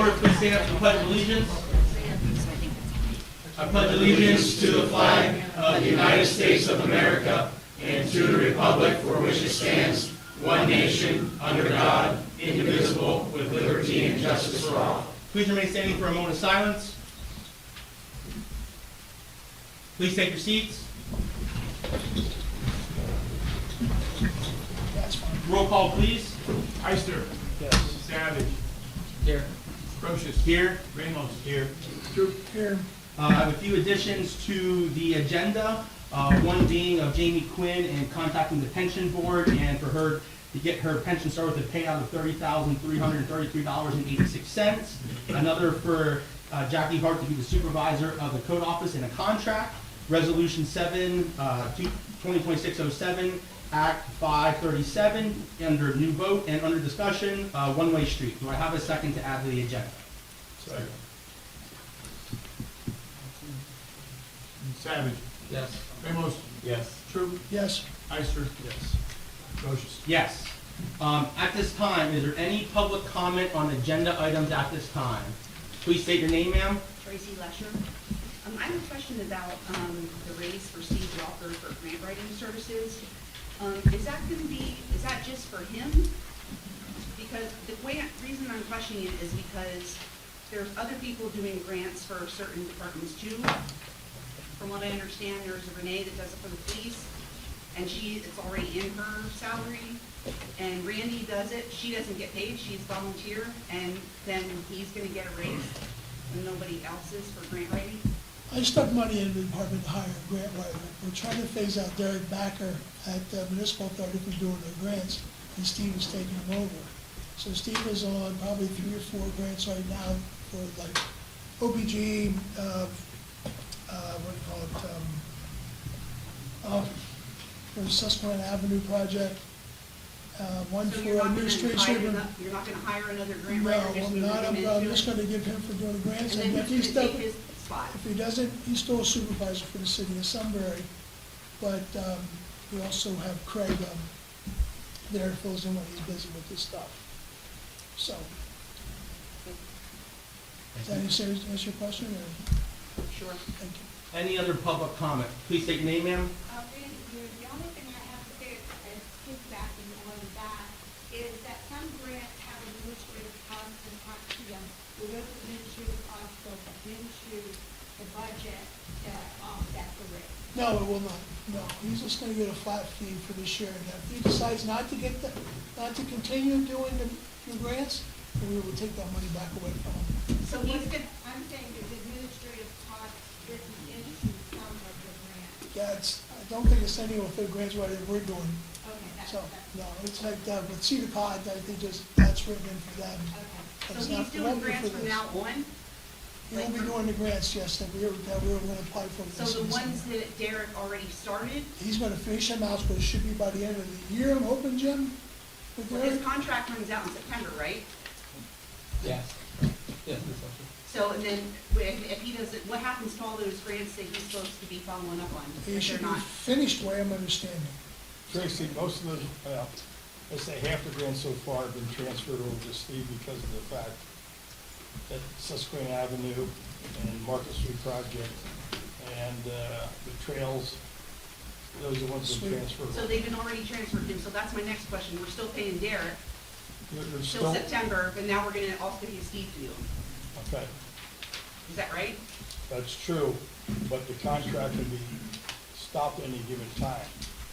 order, please stand up for the Pledge of Allegiance. I pledge allegiance to the flag of the United States of America and to the republic for which it stands, one nation, under God, indivisible, with liberty and justice for all. Please remain standing for a moment of silence. Please take your seats. Roll call, please. Heister. Yes. Savage. Here. Procius. Here. Ramos. Here. Troop. Here. I have a few additions to the agenda. One being of Jamie Quinn and contacting the pension board and for her to get her pension started with a payout of $30,333.86. Another for Jackie Hart to be the supervisor of the code office in a contract. Resolution 2026-07, Act 537, under new vote and under discussion, one-way street. Do I have a second to add to the agenda? Second. Savage. Yes. Ramos. Yes. Troop. Yes. Heister. Yes. Procius. Yes. At this time, is there any public comment on agenda items at this time? Please state your name, ma'am. Tracy Lesher. I have a question about the raise for Steve Walker for grant writing services. Is that just for him? Because reason I'm questioning it is because there's other people doing grants for certain departments too. From what I understand, there's a Renee that does it for the police, and it's already in her salary. And Randy does it, she doesn't get paid, she's volunteer, and then he's gonna get a raise, and nobody else is for grant writing. I stuck money in the department to hire a grant writer. We're trying to phase out Derek Backer at Municipal Authority for doing their grants, and Steve is taking them over. So Steve is on probably 3 or 4 grants right now for like OPG, for the Susquehanna Avenue project, one So for you're a not new gonna street hire sweeper. you're not gonna hire another grant No, writer, just I'm move not, him I'm into just it? gonna give him for doing the grants, And and then if he's who's gonna done, take his spot? if he doesn't, he's still a supervisor for the city of Sunbury, but, we also have Craig, there fills in when he's busy with this stuff. So, does that answer your question, or, Sure. thank you? Any other public comment? Please state your name, ma'am. Randy, the only thing I have to say is piggybacking on that is that some grants have administrative costs and will those administrative costs go into the budget to offset the rate? No, it will not, no, he's just gonna get a flat fee for this year, and if he decides not to continue doing the grants, then we will take that money back away from him. So he's gonna, I'm saying there's administrative costs written into some of the grants. I don't think it's any of the grants right that we're doing. Okay, So, that's, no, it's like, with Cedar Cod, I think that's written in for them. okay. That's so not- he's it doing won't be grants for from this. now on? He'll be doing the grants, yes, that we were gonna apply for. So this the season. ones that Derek already started, He's gonna finish them out, but it should be by the end of the year, I'm hoping, Jim, with well, his Derek. contract runs out in September, right? Yes. Yes, So, and then if he doesn't, what happens to all those grants that he's supposed to be following up on? He If should they're be not, finished, the way I'm understanding. Tracy, most of the, let's say half the grants so far have been transferred over to Steve because of the fact that Susquehanna Avenue and Market Street project and the trails, those are the ones that Sweet. have been transferred. so they've been already transferred to him, so that's my next question. We're still paying Derek There's till still, September, but now we're gonna also pay Steve to do them. okay, Is that right? that's true, but the contract can be stopped at any given time.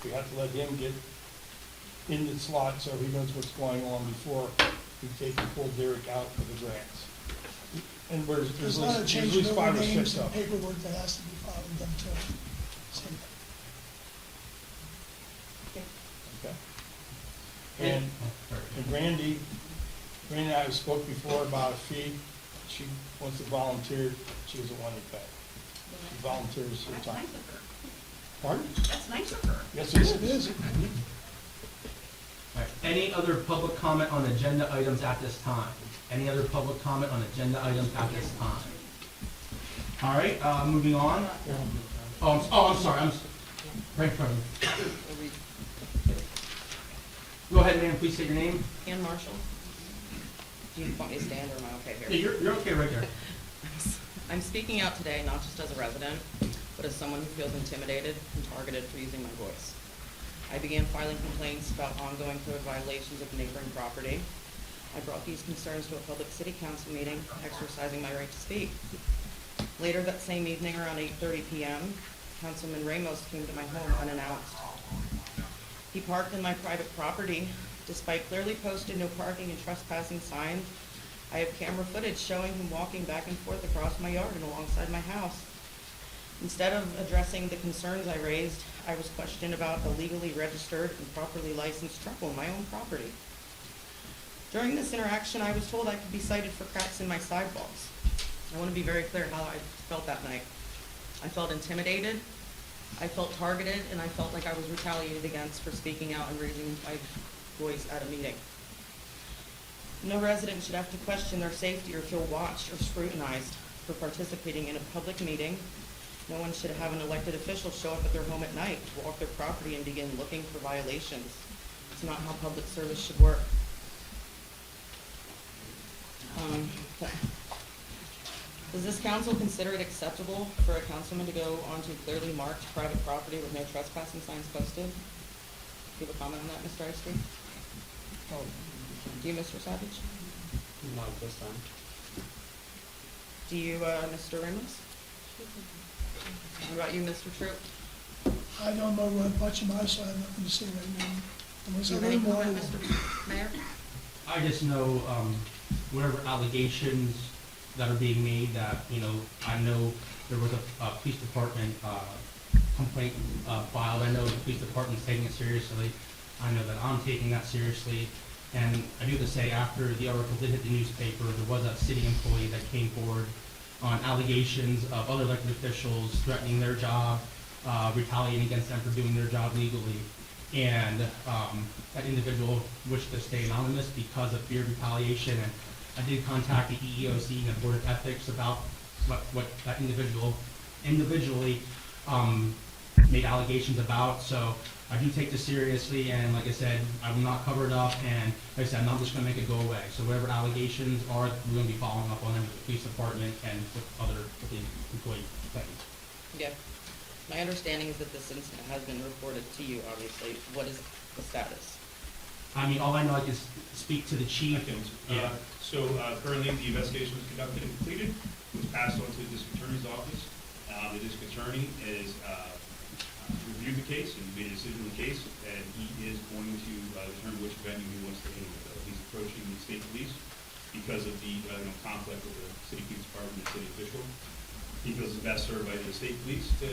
We have to let him get in the slot so he knows what's going on before we take and pull Derek out for the grants. And There's there's a lot of at changing least over 5 or names 6 and of them. paperwork that has to be filed and done too. Same thing. Okay. And Randy and I spoke before about a fee. She wants to volunteer, she doesn't want to pay. She volunteers her That's time. nice of her. Pardon? That's nice of her. Yes, Yes, it it is. is. All right. Any other public comment on agenda items at this time? Any other public comment on agenda items at this time? All right, moving on. I'm sorry, right in front of me. Go ahead, ma'am, please state your name. Ann Marshall. Do you want me to stand or am I okay here? Yeah, you're okay right there. I'm speaking out today not just as a resident, but as someone who feels intimidated and targeted for using my voice. I began filing complaints about ongoing code violations of neighboring property. I brought these concerns to a public city council meeting, exercising my right to speak. Later that same evening, around 8:30 p.m., Councilman Ramos came to my home unannounced. He parked in my private property. Despite clearly posted no parking and trespassing signs, I have camera footage showing him walking back and forth across my yard and alongside my house. Instead of addressing the concerns I raised, I was questioned about a legally registered and properly licensed truck on my own property. During this interaction, I was told I could be cited for cracks in my sidewalls. I want to be very clear how I felt that night. I felt intimidated, I felt targeted, and I felt like I was retaliated against for speaking out and raising my voice at a meeting. No resident should have to question their safety or feel watched or scrutinized for participating in a public meeting. No one should have an elected official show up at their home at night to walk their property and begin looking for violations. It's not how public service should work. Does this council consider it acceptable for a councilman to go onto clearly marked private property with no trespassing signs posted? Do you have a comment on that, Mr. Ice Cream? Oh, Do you, Mr. Savage? Not this time. Do you, Mr. Ramos? What about you, Mr. Troop? I don't know much about it, so I have nothing to say right now. Unless Do you I have any know more. comment, Mr. Mayor? I just know, whatever allegations that are being made that, I know there was a police department, complaint, filed. I know the police department's taking it seriously. I know that I'm taking that seriously. And I do have to say, after the article did hit the newspaper, there was a city employee that came forward on allegations of other elected officials threatening their job, retaliating against them for doing their job legally. And that individual wished to stay anonymous because of fear of retaliation. And I did contact the EEOC and the Board of Ethics about what that individually made allegations about. So I do take this seriously, and like I said, I will not cover it up, and like I said, I'm not just going to make it go away. So whatever allegations are, we're going to be following up on them with the police department and with the employee. Thank you. Yeah. My understanding is that this incident has been reported to you, obviously. What is the status? I mean, all I know, I can speak to the chief. Yeah. Currently, the investigation was conducted and completed, was passed on to the district attorney's office. The district attorney is reviewed the case and made a decision on the case, and he is going to determine which venue he wants to handle it. He's approaching the state police because of the conflict with the city police department and city official. He feels it's best served by the state police to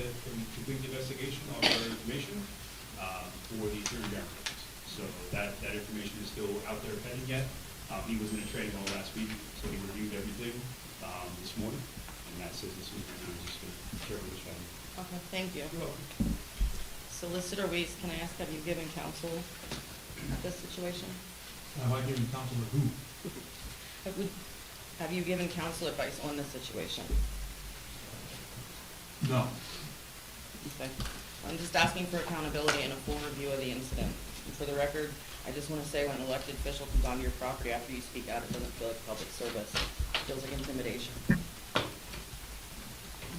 complete the investigation on our information for the attorney general. So that information is still out there pending yet. He was in a training all last week, so he reviewed everything this morning, and that says this week, and I'm just going to share with which venue. Okay, thank you. You're welcome. Solicitor Weiss, can I ask, have you given counsel at this situation? Have I given counsel to who? Have you given counsel advice on this situation? No. Okay. I'm just asking for accountability and a full review of the incident. And for the record, I just want to say when an elected official comes onto your property after you speak out, it doesn't feel like public service. It feels like intimidation.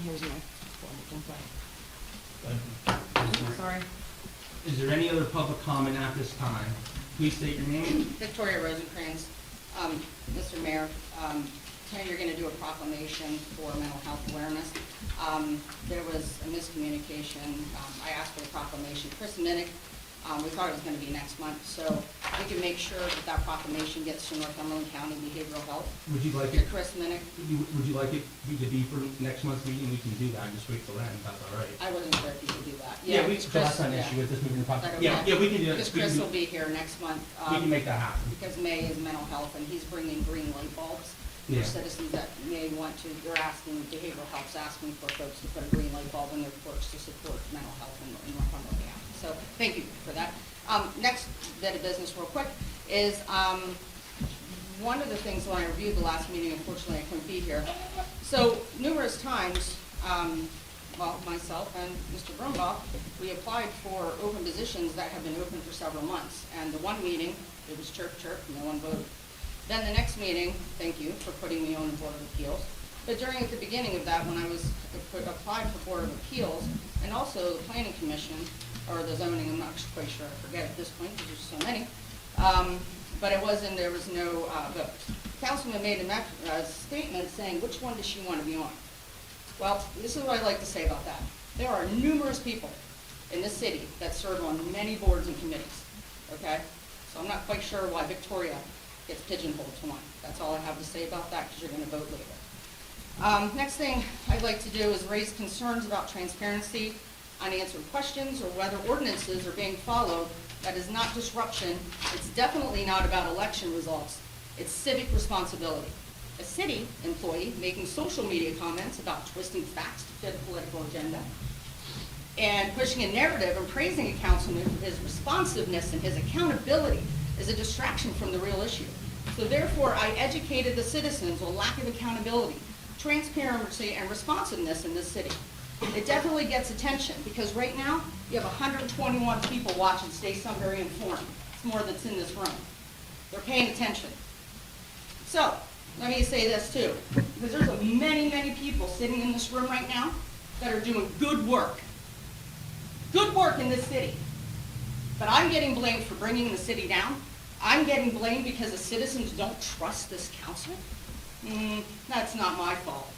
Here's my Sorry. Is there any other public comment at this time? Please state your name. Victoria Rosencrantz. Mr. Mayor, tonight you're going to do a proclamation for mental health awareness. There was a miscommunication. I asked for the proclamation. Chris Minnick, we thought it was going to be next month, so we can make sure that that proclamation gets to Northumberland County Behavioral Health. Would you like To it? Chris Minnick. Would you like it to be for next month's meeting? We can do that. Just wait till then. If that's all right. I wasn't sure if you could do that. So that's not an issue with this moving the Is that process. okay? Yeah, we can do that. Because Chris will be here next month. We can make that happen. Because May is mental health, and he's bringing green light bulbs for Yeah. citizens that may want to, they're asking, behavioral health's asking for folks to put a green light bulb in their porch to support mental health in Northumberland County. So thank you for that. Next bit of business real quick is one of the things when I reviewed the last meeting, unfortunately I couldn't be here. So numerous times, myself and Mr. Brumbaugh, we applied for open positions that have been open for several months. And the one meeting, it was chirp chirp, no one voted. Then the next meeting, thank you for putting me on the Board of Appeals. But at the beginning of that, when I was applied for Board of Appeals, and also the Planning Commission, or the zoning, I'm not quite sure, I forget at this point, because there's so many. But there was no vote. Councilman made a statement saying, which one does she want to be on? Well, this is what I like to say about that. There are numerous people in this city that serve on many boards and committees, okay? So I'm not quite sure why Victoria gets pigeonholed to one. That's all I have to say about that, because you're going to vote later. Next thing I'd like to do is raise concerns about transparency, unanswered questions, or whether ordinances are being followed. That is not disruption. It's definitely not about election results. It's civic responsibility. A city employee making social media comments about twisting facts to fit a political agenda and pushing a narrative and praising a councilman for his responsiveness and his accountability is a distraction from the real issue. So therefore, I educated the citizens on lack of accountability, transparency, and responsiveness in this city. It definitely gets attention because right now, you have 121 people watching Stay Sunbury Informed. It's more that's in this room. They're paying attention. So, let me say this too, because there's many, many people sitting in this room right now that are doing good work. Good work in this city. But I'm getting blamed for bringing the city down. I'm getting blamed because the citizens don't trust this council. That's not my fault.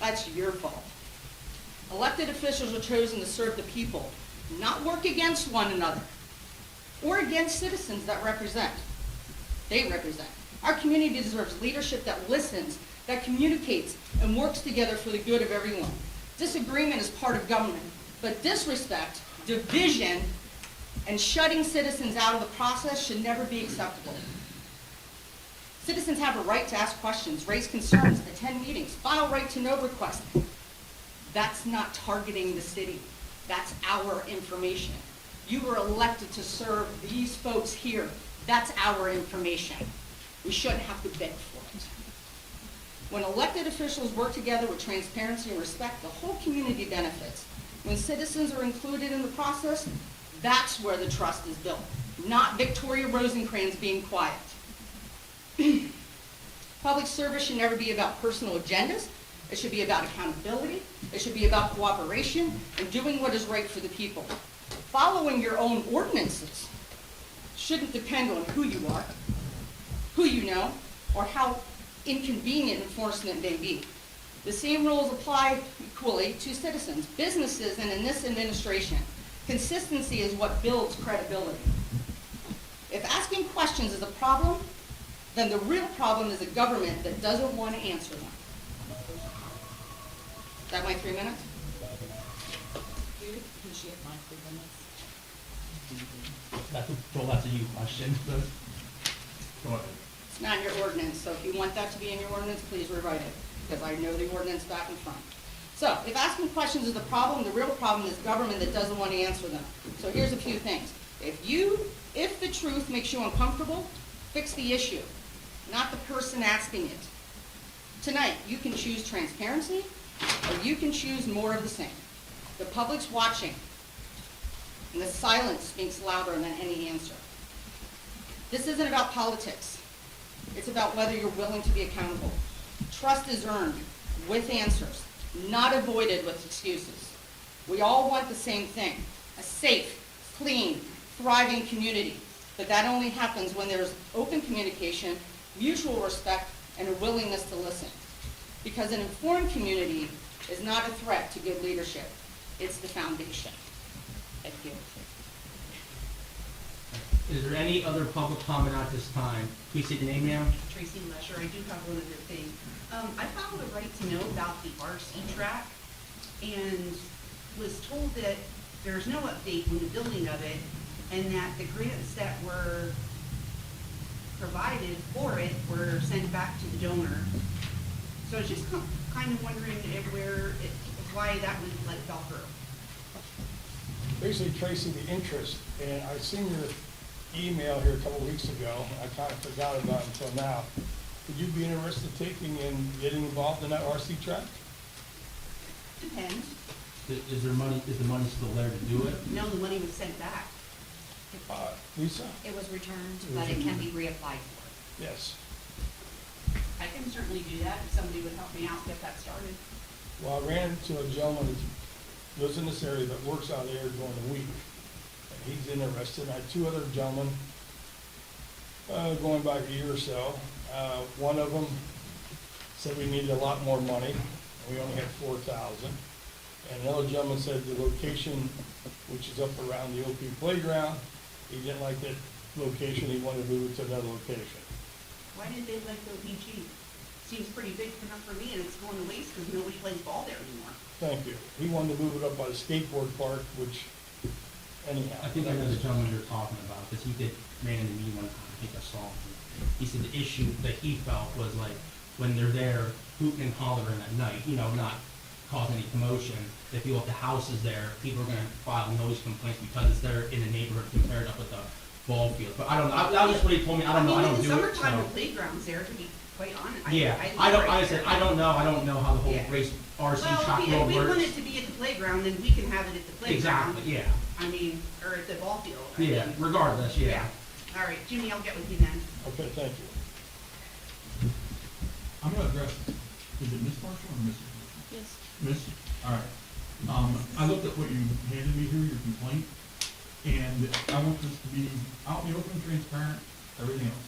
That's your fault. Elected officials are chosen to serve the people, not work against one another or against citizens that they represent. Our community deserves leadership that listens, that communicates, and works together for the good of everyone. Disagreement is part of government, but disrespect, division, and shutting citizens out of the process should never be acceptable. Citizens have a right to ask questions, raise concerns, attend meetings, file right-to-know requests. That's not targeting the city. That's our information. You were elected to serve these folks here. That's our information. We shouldn't have to beg for it. When elected officials work together with transparency and respect, the whole community benefits. When citizens are included in the process, that's where the trust is built, not Victoria Rosencrantz being quiet. Public service should never be about personal agendas. It should be about accountability. It should be about cooperation and doing what is right for the people. Following your own ordinances shouldn't depend on who you are, who you know, or how inconvenient enforcement may be. The same rules apply equally to citizens, businesses, and in this administration. Consistency is what builds credibility. If asking questions is a problem, then the real problem is a government that doesn't want to answer them. Is that my 3 minutes? Do you appreciate my 3 minutes? That's a you question. Go ahead. It's not in your ordinance, so if you want that to be in your ordinance, please rewrite it, because I know the ordinance back and front. So, if asking questions is the problem, the real problem is government that doesn't want to answer them. So here's a few things. If the truth makes you uncomfortable, fix the issue, not the person asking it. Tonight, you can choose transparency, or you can choose more of the same. The public's watching, and the silence speaks louder than any answer. This isn't about politics. It's about whether you're willing to be accountable. Trust is earned with answers, not avoided with excuses. We all want the same thing, a safe, clean, thriving community. But that only happens when there's open communication, mutual respect, and a willingness to listen. Because an informed community is not a threat to good leadership. It's the foundation. Thank you. Is there any other public comment at this time? Please state your name, ma'am. Tracy Lesher, I do have one other thing. I filed a right to know about the RC track and was told that there's no update on the building of it and that the grants that were provided for it were sent back to the donor. So I was just kind of wondering why that was fell through. Basically tracing the interest, and I seen your email here a couple weeks ago. I kind of forgot about it until now. Would you be interested in getting involved in that RC track? Depends. Is the money still there to do it? No, the money was sent back. Lisa? It was returned, but it can be reapplied for. Yes. I can certainly do that if somebody would help me out, get that started. Well, I ran into a gentleman that lives in this area that works out there during the week. And he's interested. I had two other gentlemen, going back a year or so. One of them said we needed a lot more money, and we only had 4,000. And another gentleman said the location, which is up around the OP playground, he didn't like that location, he wanted to move it to another location. Why didn't they let the OPG? Seems pretty big enough for me, and it's going to waste because nobody plays ball there anymore. Thank you. He wanted to move it up by the skateboard park, which anyhow. I think I know the gentleman you're talking about, because he ran into me one time, I think I saw him. He said the issue that he felt was like, when they're there hooting and hollering at night, you know, not causing any commotion, they feel if the house is there, people are gonna file noise complaints because it's there in the neighborhood compared up with the ball field. But I don't know, that was what he told me, I don't know, I don't do it, In the summertime, so. the playground's there, to be quite honest. Yeah, live I don't, right I said, there. I don't know how the whole Yeah. race RC Well, track if world we want works. it to be at the playground, then we can have it at the playground. Exactly, yeah, I mean, or at the ball field. I yeah, mean, regardless, yeah. All right, Jimmy, I'll get with you then. Okay, thank you. I'm gonna address, is it Miss Marshall or Mrs. Marshall? Yes. Miss, all right. I looked at what you handed me here, your complaint, and I want this to be out in the open, transparent, everything else.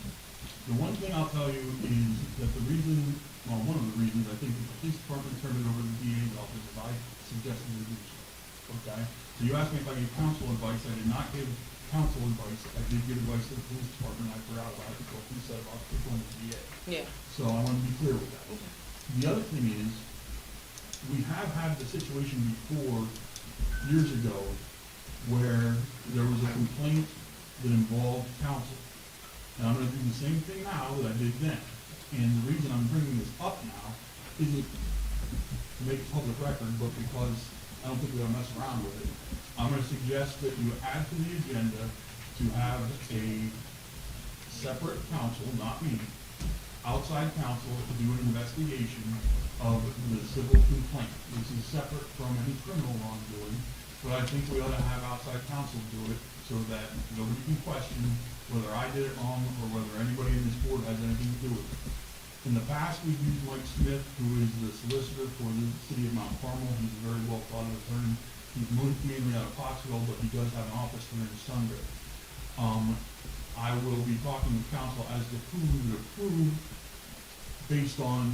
The one thing I'll tell you is that the reason, well, one of the reasons I think that the police department turned it over to the DA's office is I suggested they do so, okay? So you asked me if I gave counsel advice, I did not give counsel advice, I did give advice to the police department, I forgot about it, because he said about going to the DA. Yeah. So I want to be clear with that. The other thing is, we have had the situation before, years ago, where there was a complaint that involved council. And I'm gonna do the same thing now that I did then. And the reason I'm bringing this up now isn't to make it public record, but because I don't think we ought to mess around with it. I'm gonna suggest that you add to the agenda to have a separate council, not me, outside counsel to do an investigation of the civil complaint. This is separate from any criminal wrongdoing, but I think we ought to have outside counsel do it so that nobody can question whether I did it wrong or whether anybody in this board has anything to do with it. In the past, we've used Mike Smith, who is the solicitor for the city of Mount Carmel. He's a very well-thought attorney. He's mainly out of Pottsville, but he does have an office here in Sunbury. I will be talking with council as to who we would approve based on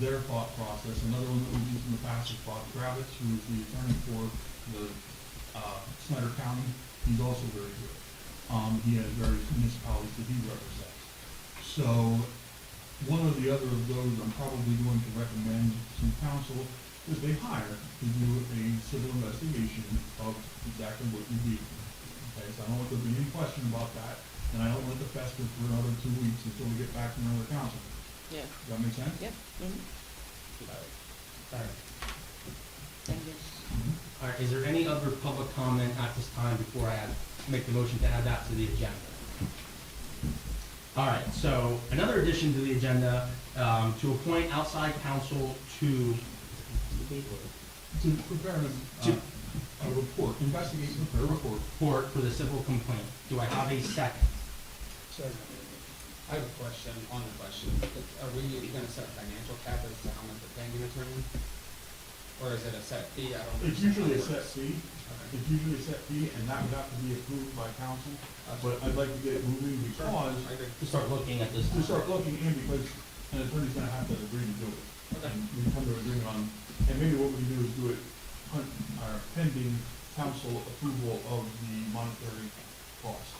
their thought process. Another one that we've used in the past is Bob Kravitz, who is the attorney for the Snyder County. He's also very good. He has various municipalities that he represents. So one or the other of those I'm probably going to recommend to council that they hire to do a civil investigation of exactly what you did. Okay, so I don't want there to be any question about that, and I don't want it to fester for another 2 weeks until we get back to another council. Yeah. Does that make sense? Yeah. Mhm. Alright. Thank you. Alright, is there any other public comment at this time before I make the motion to add that to the agenda? Alright, so another addition to the agenda, to appoint outside counsel to To prepare a report, investigate, prepare a report. report for the civil complaint. Do I have a second? Second. I have a question on the question. Are we gonna set a financial cap as to how much we're paying an attorney? Or is it a set fee? I don't It's understand usually a how it set works. fee, Okay. it's usually a set fee, and that would have to be approved by council, but I'd like to get it moving because, I agree. To start looking at this. to start looking in, because an attorney's gonna have to agree to do it. Okay. And we come to an agreement on, and maybe what we can do is do it pending council approval of the monetary cost.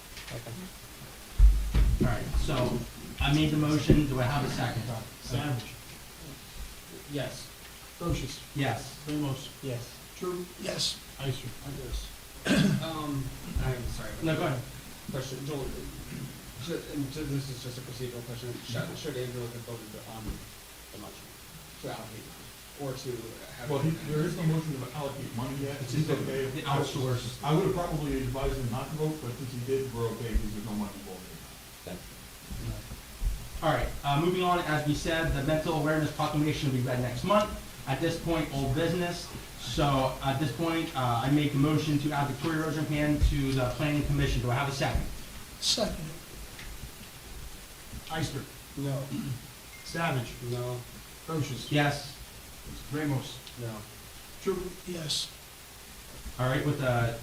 Alright, so I made the motion. Do I have a second? Savage. Yes. Procius. Yes. Ramos. Yes. True. Yes. Ister. I'm sorry. but- No, go ahead. Question, Joel, this is just a procedural question. Should Andrew have voted on the motion to allocate money? Or to have? Well, there is no motion to allocate money yet. It's He's just okay. the outsource. I would have probably advised him not to vote, but since he did, we're okay, because there's no money involved. Alright, moving on, as we said, the mental awareness proclamation will be read next month. At this point, old business. So at this point, I make a motion to add Victoria Rosenhan to the planning commission. Do I have a second? Second. Ister. No. Savage. No. Procius. Yes. Ramos. No. True. Yes. All right, with a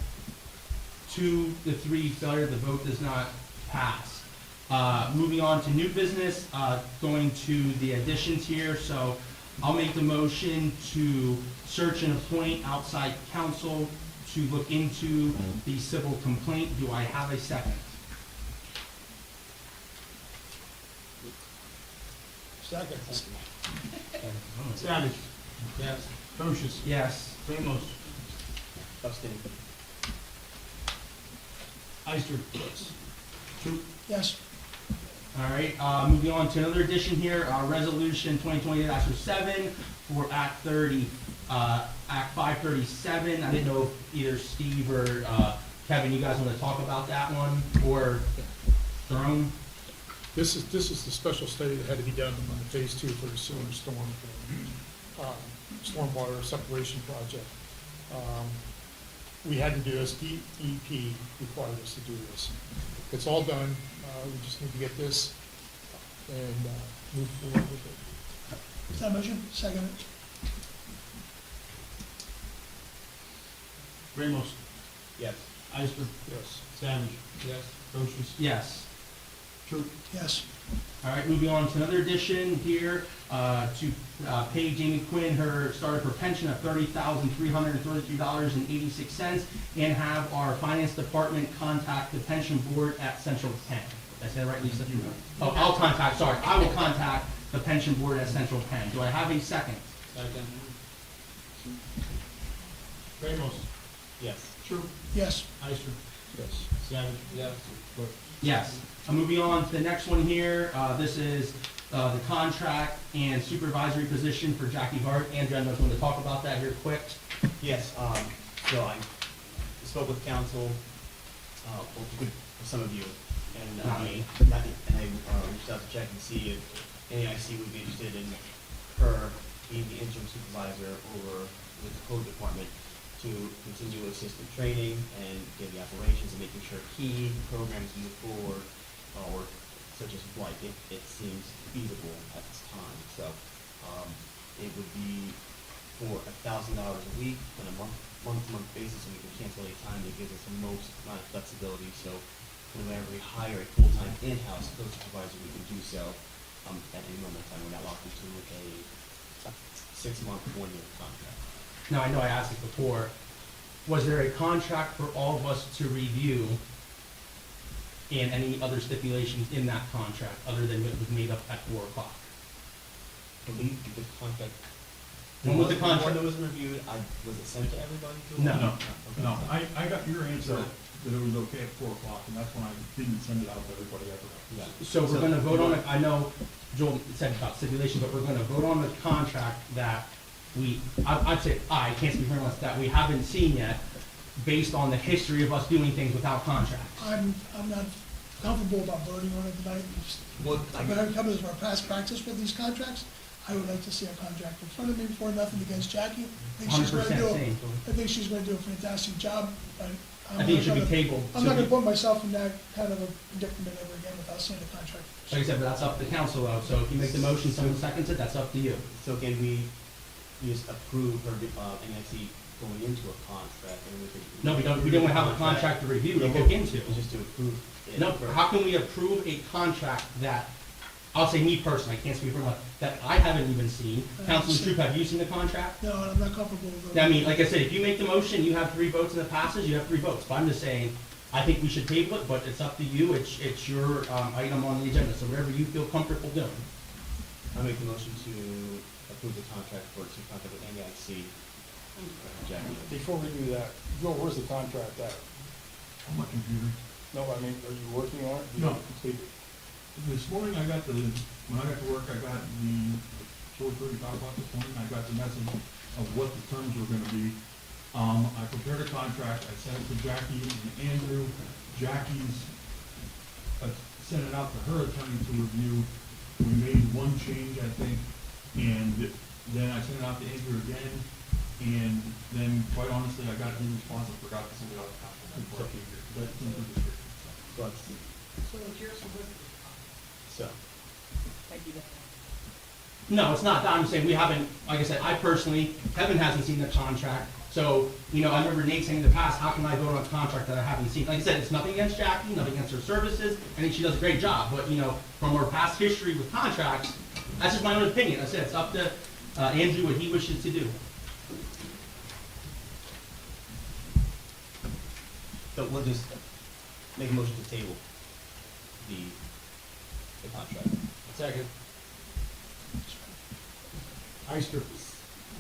2-3 failure, the vote does not pass. Moving on to new business, going to the additions here. So I'll make the motion to search and appoint outside counsel to look into the civil complaint. Do I have a second? Second. Savage. Yes. Procius. Yes. Ramos. Abstain. Ister. Yes. True. Yes. All right, moving on to another addition here, resolution 2020-07 for Act 537. I didn't know if either Steve or Kevin, you guys want to talk about that one, or Jerome? This is the special study that had to be done on the phase 2 for the sewer and stormwater separation project. We had to do this, DEP required us to do this. It's all done, we just need to get this and move forward with it. Is that a motion? Second. Ramos. Yes. Ister. Yes. Savage. Yes. Procius. Yes. True. Yes. All right, moving on to another addition here, to pay Jamie Quinn her start of her pension of $30,333.86, and have our finance department contact the pension board at Central Penn. Did I say that right, Lisa? Oh, I will contact the pension board at Central Penn. Do I have a second? Second. Ramos. Yes. True. Yes. Ister. Yes. Savage. Yes. Yes. Moving on to the next one here, this is the contract and supervisory position for Jackie Hart. Andrew, I know if you want to talk about that here quick. Yes, so I spoke with council, with some of you, and Not me. and I reached out to check and see if NAIC would be interested in her being the interim supervisor over with the code department to continue assistant training and get the operations and making sure key programs move forward, or such as blight, it seems feasible at this time. So it would be for $1,000 a week on a month-to-month basis, and we can cancel any time. It gives us the most amount of flexibility. So whenever we hire a full-time in-house code supervisor, we can do so at any moment in time. We're not locked into a 6-month, 1-year contract. Now, I know I asked it before. Was there a contract for all of us to review, and any other stipulations in that contract other than what was made up at 4 o'clock? I believe the contract. When was the contract? When it was reviewed, was it sent to everybody? No. Okay. No, I got your answer that it was okay at 4 o'clock, and that's when I didn't send it out to everybody ever. Yeah. So we're gonna vote on it, I know Joel said about stipulation, but we're gonna vote on the contract that I'd say, I can't speak for anyone else, that we haven't seen yet, based on the history of us doing things without contracts. I'm not comfortable about voting on it tonight. Well, I'm going to come as our past practice with these contracts. I would like to see a contract in front of me before nothing against Jackie. I think she's going to 100% same. I think she's going to do a fantastic job, but I think it should be tabled. I'm not going to put myself in that kind of a predicament ever again without seeing a contract. Like I said, but that's up to council though, so if you make the motion, someone seconds it, that's up to you. So can we just approve her, NIC going into a contract, and we could? No, we don't have a contract to review, to No, look into. It's just to approve it. No, how can we approve a contract that, I'll say me personally, I can't speak for anyone, that I haven't even seen? Councilman Troop, have you seen the contract? No, and I'm not comfortable with voting. I mean, like I said, if you make the motion, you have 3 votes and it passes, you have 3 votes. But I'm just saying, I think we should table it, but it's up to you, it's your item on the agenda, so whatever you feel comfortable doing. I make the motion to approve the contract for contract with NIC. Jackie. Before we do that, Joel, where's the contract at? On my computer. No, I mean, are you working on it? No. Completed? This morning when I got to work, I got the, 4:35 o'clock this morning, I got the message of what the terms were gonna be. I prepared a contract, I sent it to Jackie and Andrew. Jackie's, sent it out to her attorney to review. We made one change, I think, and then I sent it out to Andrew again. And then, quite honestly, I got his response, I forgot to send it out to council. That's in the description, so. So, So it's yours for what? so, Thank you. No, it's not that. I'm saying we haven't, like I said, I personally, Kevin hasn't seen the contract. So, you know, I remember Nate saying in the past, how can I vote on a contract that I haven't seen? Like I said, it's nothing against Jackie, nothing against her services. I think she does a great job. But, you know, from her past history with contracts, that's just my own opinion. I said it's up to Andrew what he wishes to do. So we'll just make a motion to table the contract. Second. Ister.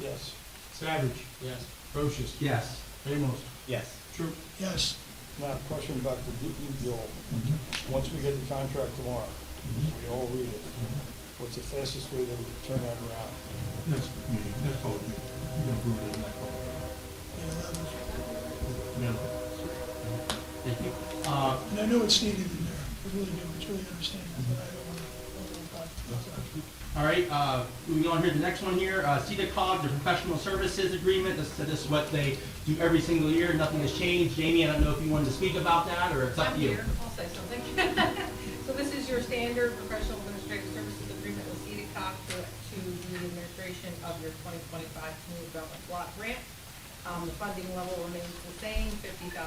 Yes. Savage. Yes. Procius. Yes. Ramos. Yes. Troop. Yes, Now, question about the deal. Once we get the contract tomorrow, we all read it. What's the fastest way to turn that around? Next meeting, next public meeting, you can approve it in that public yeah, meeting. Thank you. and I know it's needed in there, I really do, it's really understandable, but I don't want to. All right, moving on here, the next one here, City Clerk, the professional services agreement. This is what they do every single year. Nothing has changed. Jamie, I don't know if you wanted to speak about that, or it's up to you. I'm here, I'll say something. So this is your standard professional administrative services agreement with City Clerk to do the administration of your 2025 community development block grant. The funding level remains the same, $50,000,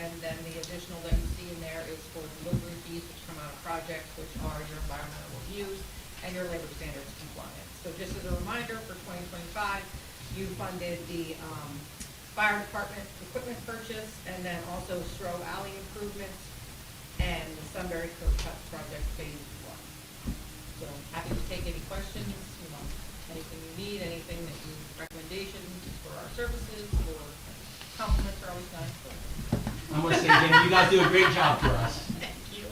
and then the additional that you see in there is for delivery fees, which come out of projects, which are your environmental reviews and your labor standards compliance. So just as a reminder, for 2025, you funded the fire department equipment purchase, and then also Stroll alley improvements, and the Sunbury curb cut project phase 1. So happy to take any questions, you know, anything you need, anything that you, recommendations for our services, or compliments are always nice. I'm going to say, Jamie, you guys do a great job for us. Thank you.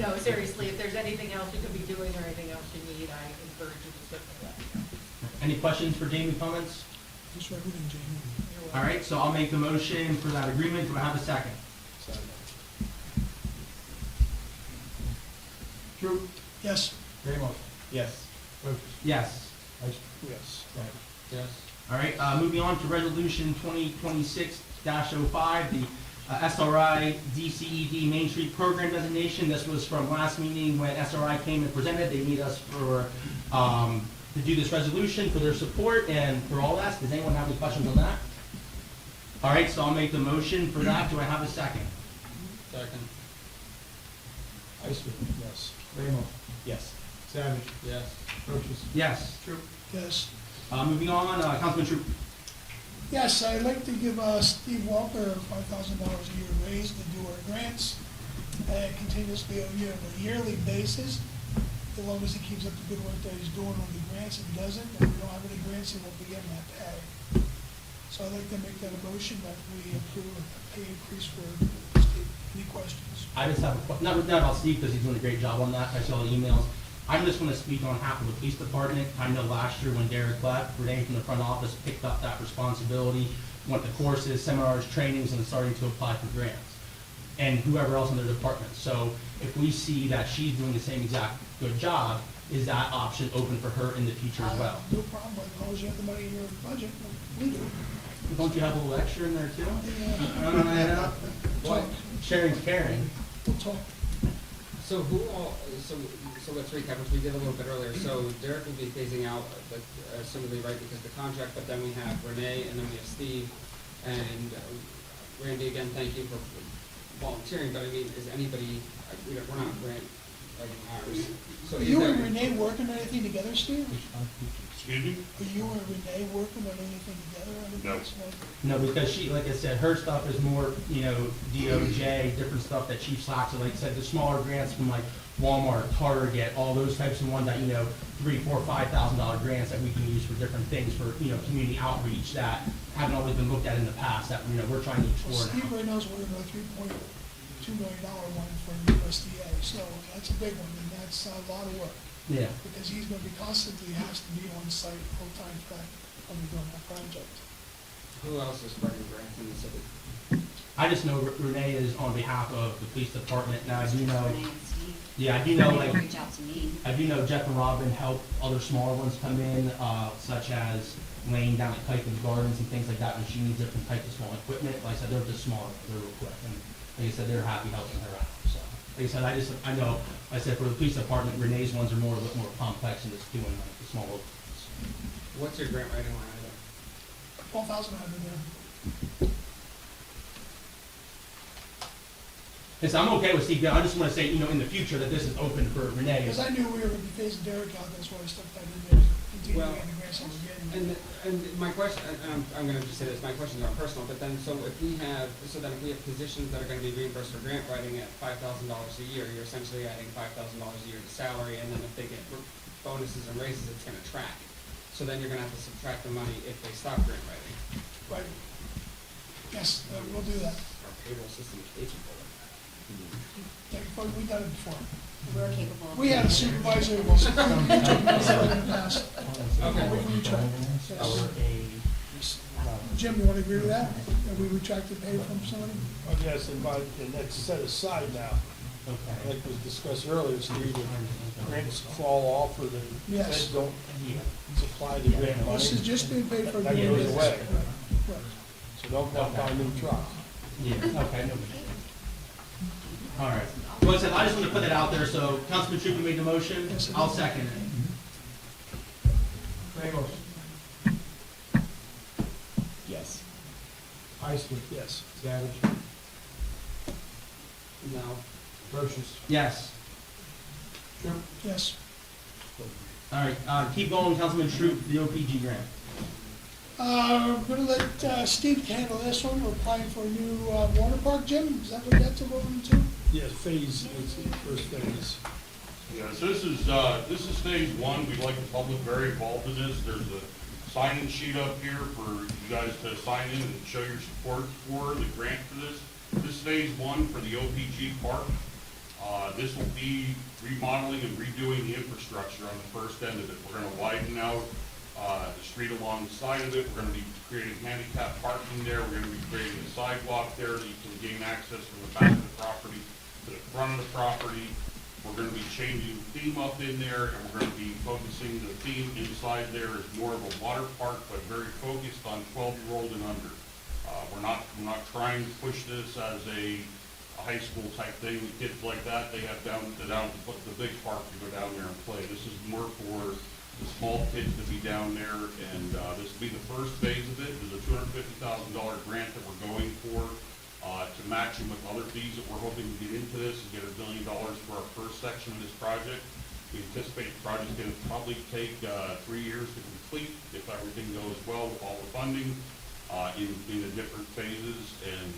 No, seriously, if there's anything else you could be doing or anything else you need, I encourage you to certainly let me know. Any questions for Jamie, comments? Just for everything, Jamie. You're welcome. All right, so I'll make the motion for that agreement. Do I have a second? Troop. Yes, Ramos. Yes. Procius. Yes. Ister. Yes. Yes. All right, moving on to Resolution 2026-05, the SRI DCED Main Street Program designation. This was from last meeting when SRI came and presented. They need us for, to do this resolution for their support and for all that. Does anyone have any questions on that? All right, so I'll make the motion for that. Do I have a second? Second. Ister. Yes. Ramos. Yes. Savage. Yes. Procius. Yes. Troop. yes. Moving on, Councilman Troop. Yes, I'd like to give Steve Walker a $5,000 a year raise to do our grants continuously on a yearly basis. As long as he keeps up the good work that he's doing on the grants, if he doesn't, and we don't have any grants, he won't be getting that pay. So I'd like to make that a motion that we approve a pay increase for Steve. Any questions? I just have a question, not about Steve, because he's doing a great job on that. I saw the emails. I'm just going to speak on behalf of the police department. I know last year when Derek left, Renee from the front office picked up that responsibility, went to courses, seminars, trainings, and starting to apply for grants, and whoever else in their department. So if we see that she's doing the same exact good job, is that option open for her in the future as well? No problem, as long as you have the money in your budget, we do. Don't you have a little extra in there too? Yeah. What? Sharing's caring. We'll talk. So who all, so let's recap, which we did a little bit earlier. So Derek will be phasing out, like, assumably, right, because of the contract, but then we have Renee, and then we have Steve. And Randy, again, thank you for volunteering, but I mean, is anybody, we're not grant writing ours. So Are is you there- and Renee working on anything together, Steve? Excuse me? Are you and Renee working on anything together? No. No, because she, like I said, her stuff is more, you know, DOJ, different stuff that Chief Slacks, like I said, the smaller grants from like Walmart, Target, all those types of ones that, you know, $3,000, $4,000, $5,000 grants that we can use for different things for, you know, community outreach that haven't always been looked at in the past that, you know, we're trying to Well, explore Steve now. right now is working on a $3.2 million one for USDA, so that's a big one, and that's a lot of work. Yeah. Because he's gonna be constantly, has to be on site full-time for that, when we're doing that project. Who else is writing grants in the city? I just know Renee is on behalf of the police department. Now, I do know, Renee and Steve. yeah, I do know, They like, reach out to me. I do know Jeff and Robin help other smaller ones come in, such as laying down at Pike and Gardens and things like that, when she needs different types of small equipment. Like I said, they're just smaller, they're real quick, and like I said, they're happy helping her out, so. Like I said, I know, like I said, for the police department, Renee's ones are more, a bit more complex and just doing like the small openings. What's your grant writing line item? 12,000 out of there. Listen, I'm okay with Steve, I just want to say, in the future, that this is open for Renee. Because I knew we were going to be phasing Derek out, that's why I stuck that in there, Well, continuing the grants that we're getting. And my question, and I'm gonna just say this, my questions aren't personal, but then, so if we have positions that are gonna be reimbursed for grant writing at $5,000 a year, you're essentially adding $5,000 a year to salary, and then if they get bonuses and raises, it's gonna track. So then you're gonna have to subtract the money if they stop grant writing. Right. Yes, we'll do that. Our payroll system is capable of that. We've done it before. We're capable of. We had a supervisor who was in the past. Okay. We can retract. Yes. Jim, you want to agree with that? That we retracted pay from somebody? Oh, yes, and that's set aside now. Like was discussed earlier, Steve, if grants fall off or the Yes. feds don't supply the grant money. This is just being paid for. That doing goes business. away. Right. So don't go buy new trucks. Yeah, okay, no. All right. Well, I said, I just want to put that out there, so Councilman Troop, you made the motion, Yes, I did. I'll second it. Ramos. Yes. Iceman. Yes. Savage. No. Brochus. Yes. Troop. Yes. All right, keep going, Councilman Troop, the OPG grant. I'm gonna let Steve handle this one. We're applying for a new water park, Jim. Is that what that's going to? Yes, phase, it's the first phase. Yes, this is phase one. We'd like the public very involved in this. There's a sign-in sheet up here for you guys to sign in and show your support for the grant for this. This is phase one for the OPG park. This will be remodeling and redoing the infrastructure on the first end of it. We're gonna widen out the street alongside of it. We're gonna be creating handicap parking there. We're gonna be creating a sidewalk there that you can gain access from the back of the property to the front of the property. We're gonna be changing the theme up in there, and we're gonna be focusing the theme inside there as more of a water park, but very focused on 12-year-old and under. We're not trying to push this as a high school type thing. The kids like that, they have down to the big park to go down there and play. This is more for the small kids to be down there, and this will be the first phase of it. There's a $250,000 grant that we're going for to match them with other fees that we're hoping to get into this and get $1 million for our first section of this project. We anticipate the project's going to probably take 3 years to complete if everything goes well with all the funding in the different phases, and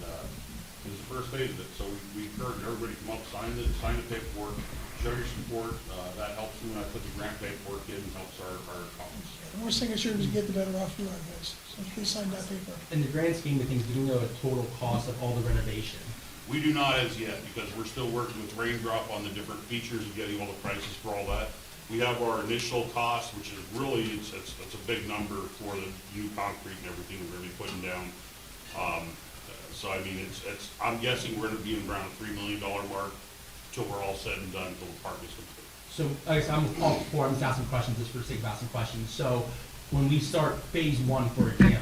this is the first phase of it. So we encourage everybody to come up, sign the paperwork, show your support. That helps me when I put the grant paperwork in, and helps our cause. The more signatures you get, the better off you are, guys. So please sign that paper. In the grand scheme of things, do you know the total cost of all the renovation? We do not as yet, because we're still working with Raindrop on the different features and getting all the prices for all that. We have our initial cost, which is really, it's a big number for the new concrete and everything we're gonna be putting down. So I mean, I'm guessing we're gonna be in around $3 million mark till we're all said and done, till the park is complete. So, like I said, I'm all for, I'm just asking questions just for the sake of asking questions. So, when we start phase one, for example,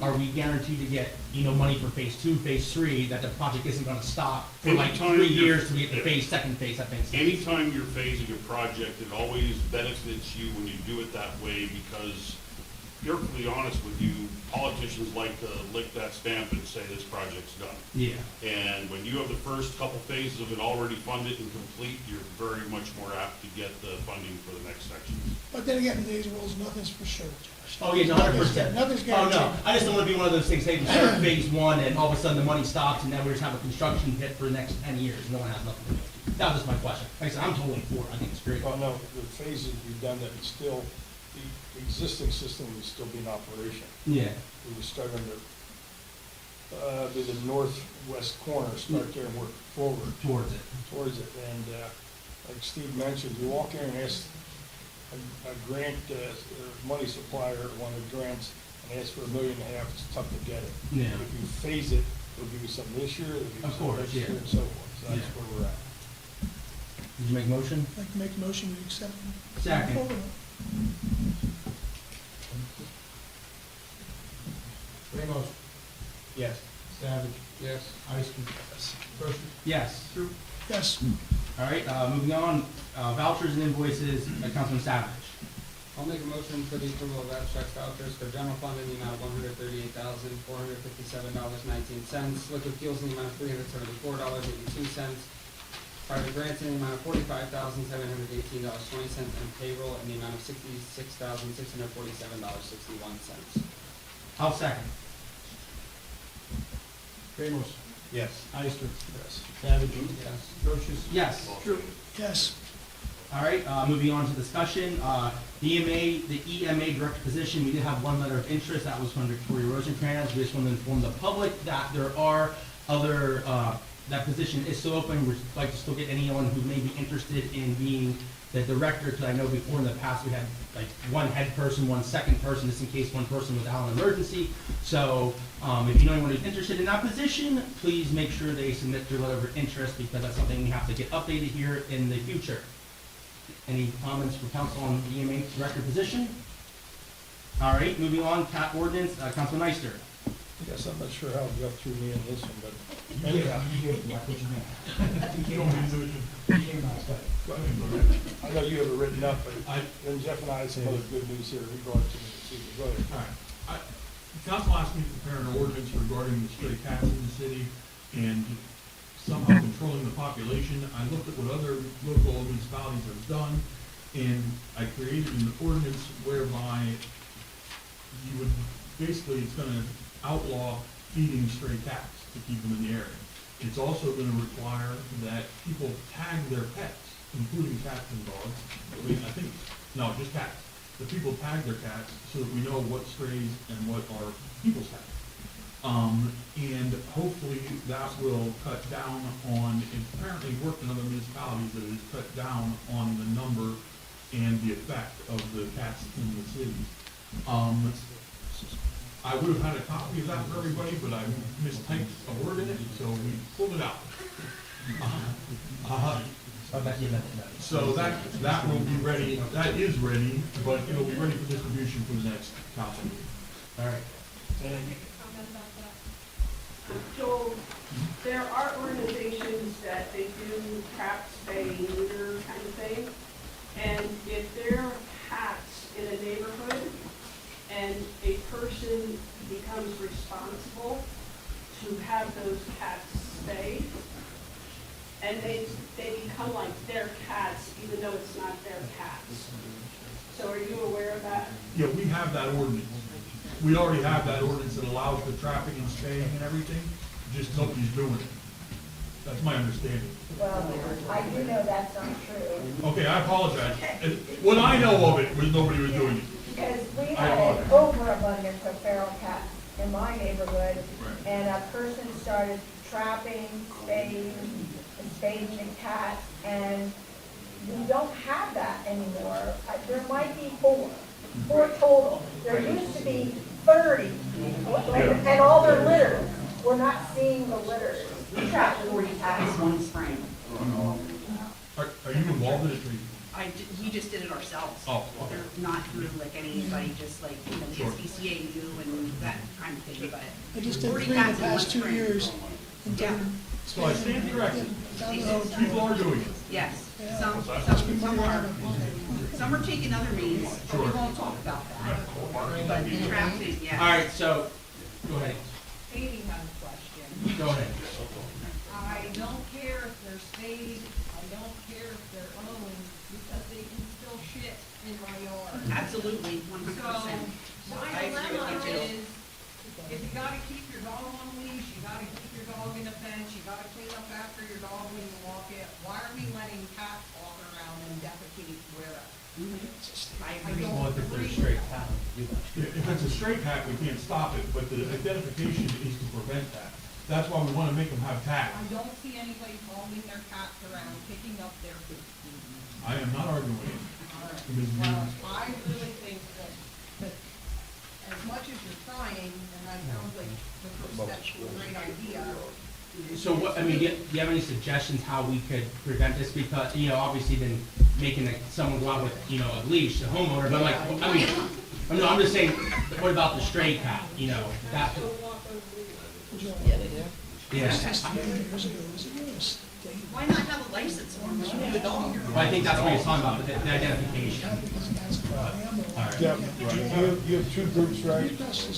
are we guaranteed to get, money for phase two, phase three, that the project isn't gonna stop for like Anytime 3 you're- years to get the phase, second phase, that makes sense? Anytime you're phasing a project, it always benefits you when you do it that way, because perfectly honest with you, politicians like to lick that stamp and say this project's done. Yeah. And when you have the first couple phases of it already funded and complete, you're very much more apt to get the funding for the next sections. But then again, in today's world, nothing's for sure, Josh. Oh, yeah, no, 100%. Nothing's Oh, guaranteed. no, I just don't wanna be one of those things, hey, we start phase one, and all of a sudden the money stops, and then we just have a construction hit for the next 10 years, no one has nothing to do. That was just my question. Like I said, I'm totally for it, I think it's great. Well, no, the phases we've done that, it's still, the existing system will still be in operation. Yeah. We would start on the northwest corner, start there and work forward Towards it. towards it. And like Steve mentioned, you walk in and ask a grant, money supplier, one of the grants, and ask for $1.5 million, it's tough to get it. Yeah. If you phase it, they'll give you some this year, they'll give you Of some course, next yeah. year, and so forth. So that's Yeah. where we're at. Did you make a motion? I'd like to make a motion to accept. Second. Ramos. Yes. Savage. Yes. Iceman. Brochus. Yes. Troop. Yes. All right, moving on, vouchers and invoices, Councilman Savage. I'll make a motion for the approval of abstract vouchers for general fund in the amount of $138,457.19, liquid fuels in the amount of $374.82, private grants in the amount of $45,718.20, and payroll in the amount of $66,647.61. I'll second. Ramos. Yes. Ister. Yes. Savage. Yes. Brochus. Yes. Yes, All right, moving on to discussion, the EMA director position, we did have one letter of interest, that was from Victoria Rosencrantz. We just want to inform the public that there are other, that position is still open. We'd like to still get anyone who may be interested in being the director, because I know before in the past we had like one head person, one second person, just in case one person was out in an emergency. So, if you know anyone who's interested in that position, please make sure they submit their letter of interest, because that's something we have to get updated here in the future. Any comments from council on the EMA director position? All right, moving on, cat ordinance, Councilman Ister. Yes, I'm not sure how it got through me in this one, but anyhow. I know you have it written up, but then Jeff and I had some other good news here. He brought it to me this evening. Go ahead. All right. Council asked me to prepare an ordinance regarding the stray cats in the city and somehow controlling the population. I looked at what other local municipalities have done, and I created an ordinance whereby you would, basically, it's gonna outlaw feeding stray cats to keep them in the area. It's also gonna require that people tag their pets, including cats and dogs. I think, no, just cats. The people tag their cats so that we know what strays and what are people's cats. And hopefully that will cut down on, it's apparently worked in other municipalities that it has cut down on the number and the effect of the cats in the city. I would have had a copy of that for everybody, but I mistyped a word in it, so we pulled it out. So that will be ready, that is ready, but it'll be ready for distribution for the next council meeting. All right. Comment about that. So there are organizations that they do trap, spay, neuter kind of thing. And if there are cats in a neighborhood and a person becomes responsible to have those cats spayed, and they become like their cats, even though it's not their cats. So are you aware of that? Yeah, we have that ordinance. We already have that ordinance that allows the trapping and spaying and everything, just nobody's doing it. That's my understanding. Well, I do know that's not true. Okay, I apologize. And what I know of it was nobody was doing it. Because we I had an apologize. overabundance of feral cats in my neighborhood, Right. and a person started trapping, spading the cats, and we don't have that anymore. There might be four total. There used to be 30, and all their litters. We're not seeing the litters. We trapped 40 cats one spring. Are you involved in it, Tracy? We just did it ourselves. Oh, okay. They're not through like anybody, just like, you know, the Sure. SPCA knew and that kind of thing, but. I just did 40 three in the cats one past 2 spring. years. And Yeah. So I stand corrected. down the road. People are doing it. Yes, Yeah. some are taking other means, but we Sure. won't talk about that. But the trapping, yes. All right, so, go ahead. Katie has a question. Go ahead. I don't care if they're spayed, I don't care if they're owned, because they can still shit in my yard. Absolutely, 100%. So, my I agree dilemma with you too. is, if you gotta keep your dog on a leash, you gotta keep your dog in a fence, you gotta clean up after your dog when you walk it, why are we letting cats walk around and defecate wherever? I I agree. don't Well, if agree they're with straight that. If it's a stray cat, we can't stop it, but the identification is to prevent that. That's why we want to make them have tags. I don't see anybody following their cats around, picking up their food. I am not arguing it. All right. Ms. Well, Means. I really think that as much as you're trying, and I sounds like the first step's a great idea, So what, I mean, do you have any suggestions how we could prevent this? Because, you know, obviously then making someone go out with, you know, a leash, the homeowner, but like, I mean, I'm just saying, what about the stray cat, you know, that, Yeah, they do. Yeah. This years ago, was it a state? Why not have a license form when you have a dog? Well, I think that's what you're talking about, the identification. Because that's a animal. All right. Yeah, you have two groups, right?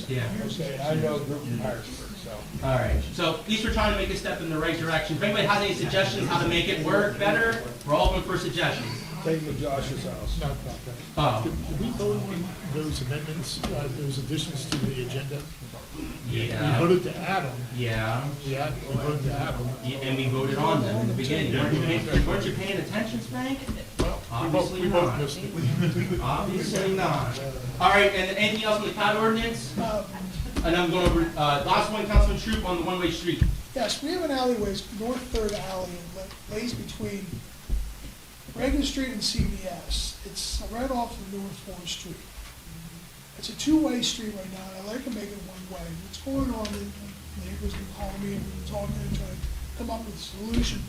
Yeah. Okay, and I know a group in Harrisburg, so. All right, so at least we're trying to make a step in the right direction. If anybody has any suggestions how to make it work better, we're all open for suggestions. Take them to Josh's house. Oh, Did we vote on those amendments, those additions to the agenda? We yeah, voted to add them. yeah, Yeah, we voted to add them. yeah, and we voted on them in the beginning. Weren't you paying attention, Spank? Obviously We both not. missed it. Obviously not. All right, and anything else on the CAD ordinance? And I'm going over, last one, Councilman Troop, on the one-way street. Yes, we have an alleyway, it's North Third Alley, that lays between Reagan Street and CVS. It's right off of North Fourth Street. It's a two-way street right now, and I'd like to make it one-way. What's going on, the neighbors been calling me, and we've been talking and trying to come up with a solution.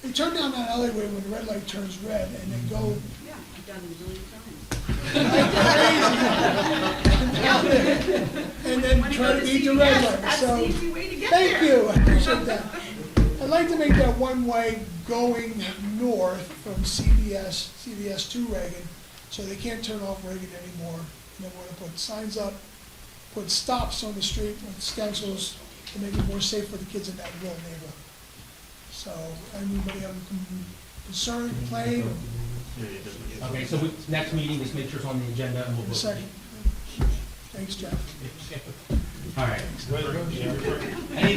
They turn down that alleyway when the red light turns red, and they go Yeah, I've done it a million times. and then When you try go to to beat the CVS, red light. that's So, the easy way to get thank there. you, I appreciate that. I'd like to make that one-way going north from CVS to Reagan, so they can't turn off Reagan anymore. And then we're gonna put signs up, put stops on the street with stencils to make it more safe for the kids in that rural neighborhood. So, anybody have a concern, complaint, Okay, so next meeting, just make sure it's on the agenda and we'll vote. second? Thanks, Jeff. All right. Any,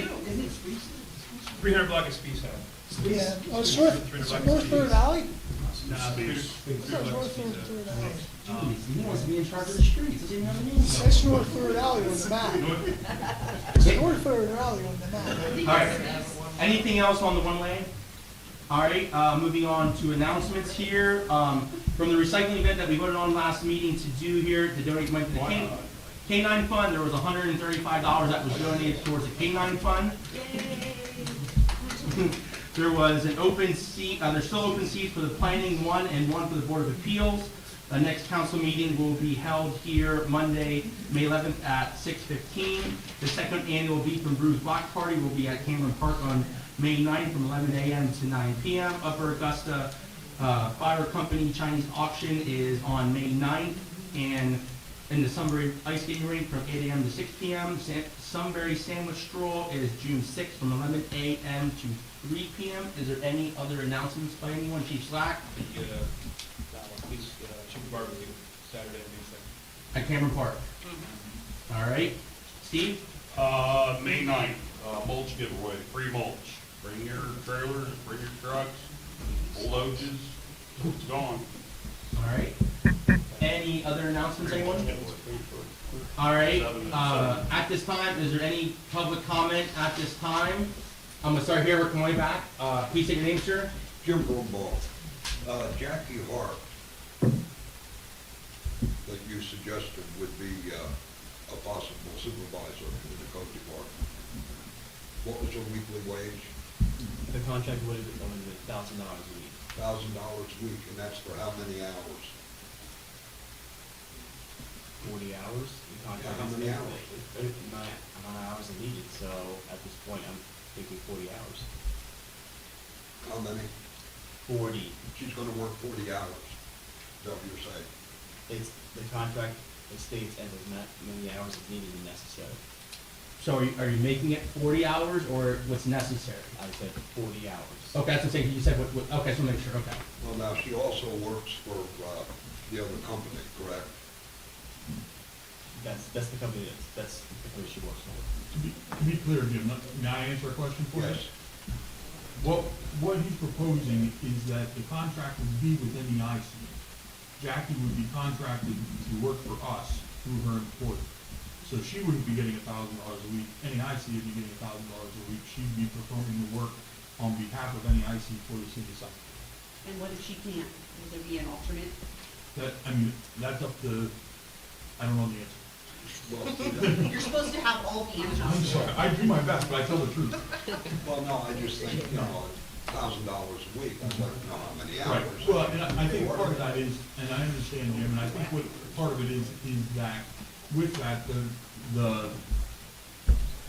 300 block of Speed Sound. Yeah, oh, it's North Third Alley? Nah, I thought it was North Third Alley. geez, he wants to be in charge of the streets, doesn't even have a name. That's North Third Alley on the map. It's North Third Alley on the map. All right, anything else on the one-way? All right, moving on to announcements here. From the recycling event that we voted on last meeting to do here, to donate money to the K-9 fund, there was $135 that was donated towards the K-9 fund. There was an open seat, there's still open seats for the planning one and one for the Board of Appeals. The next council meeting will be held here Monday, May 11th at 6:15. The second annual Beef and Brews Block Party will be at Cameron Park on May 9th from 11 a.m. to 9 p.m. Upper Augusta Fire Company Chinese auction is on May 9th, and in the Sunbury Ice Skating Rink from 8 a.m. to 6 p.m. Sunbury Sandwich Stroll is June 6th from 11 a.m. to 3 p.m. Is there any other announcements by anyone? Chief Slack? Chicken barbecue, Saturday, May 2nd. At Cameron Park. All right. Steve? May 9th, mulch giveaway, free mulch. Bring your trailers, bring your trucks, bulldozers, it's gone. All right. Any other announcements, anyone? All right. At this time, is there any public comment at this time? I'm gonna start here, working my way back. Please state your name, sir. Jim Brumbaugh. Jackie Hart, that you suggested would be a possible supervisor in the code department. What was her weekly wage? The contract would have been $1,000 a week. $1,000 a week, and that's for how many hours? 40 hours. The contract Yeah, how is many hours? amount of hours are needed, so at this point, I'm thinking 40 hours. How many? 40. She's gonna work 40 hours, is that what you're saying? It's, the contract, it states as many hours as needed and necessary. So are you making it 40 hours or what's necessary? I said 40 hours. Okay, that's what I'm saying. You said what, okay, so make sure, okay. Well, now, she also works for the other company, correct? That's the company, that's the company she works for. To be clear, Jim, may I answer a question for you? Yes. What he's proposing is that the contract would be within the IC. Jackie would be contracted to work for us through her employer. So she wouldn't be getting $1,000 a week. Any IC would be getting $1,000 a week. She'd be performing the work on behalf of any IC for the city site. And what if she can't? Will there be an alternate? That's up to, I don't know the answer. Well, You're supposed to have all the answers. I'm sorry, I do my best, but I tell the truth. well, no, I just think, $1,000 a week, I'd like to know how many hours. Right, well, and I think part of that is, and I understand, Jim, and I think what part of it is that with that, the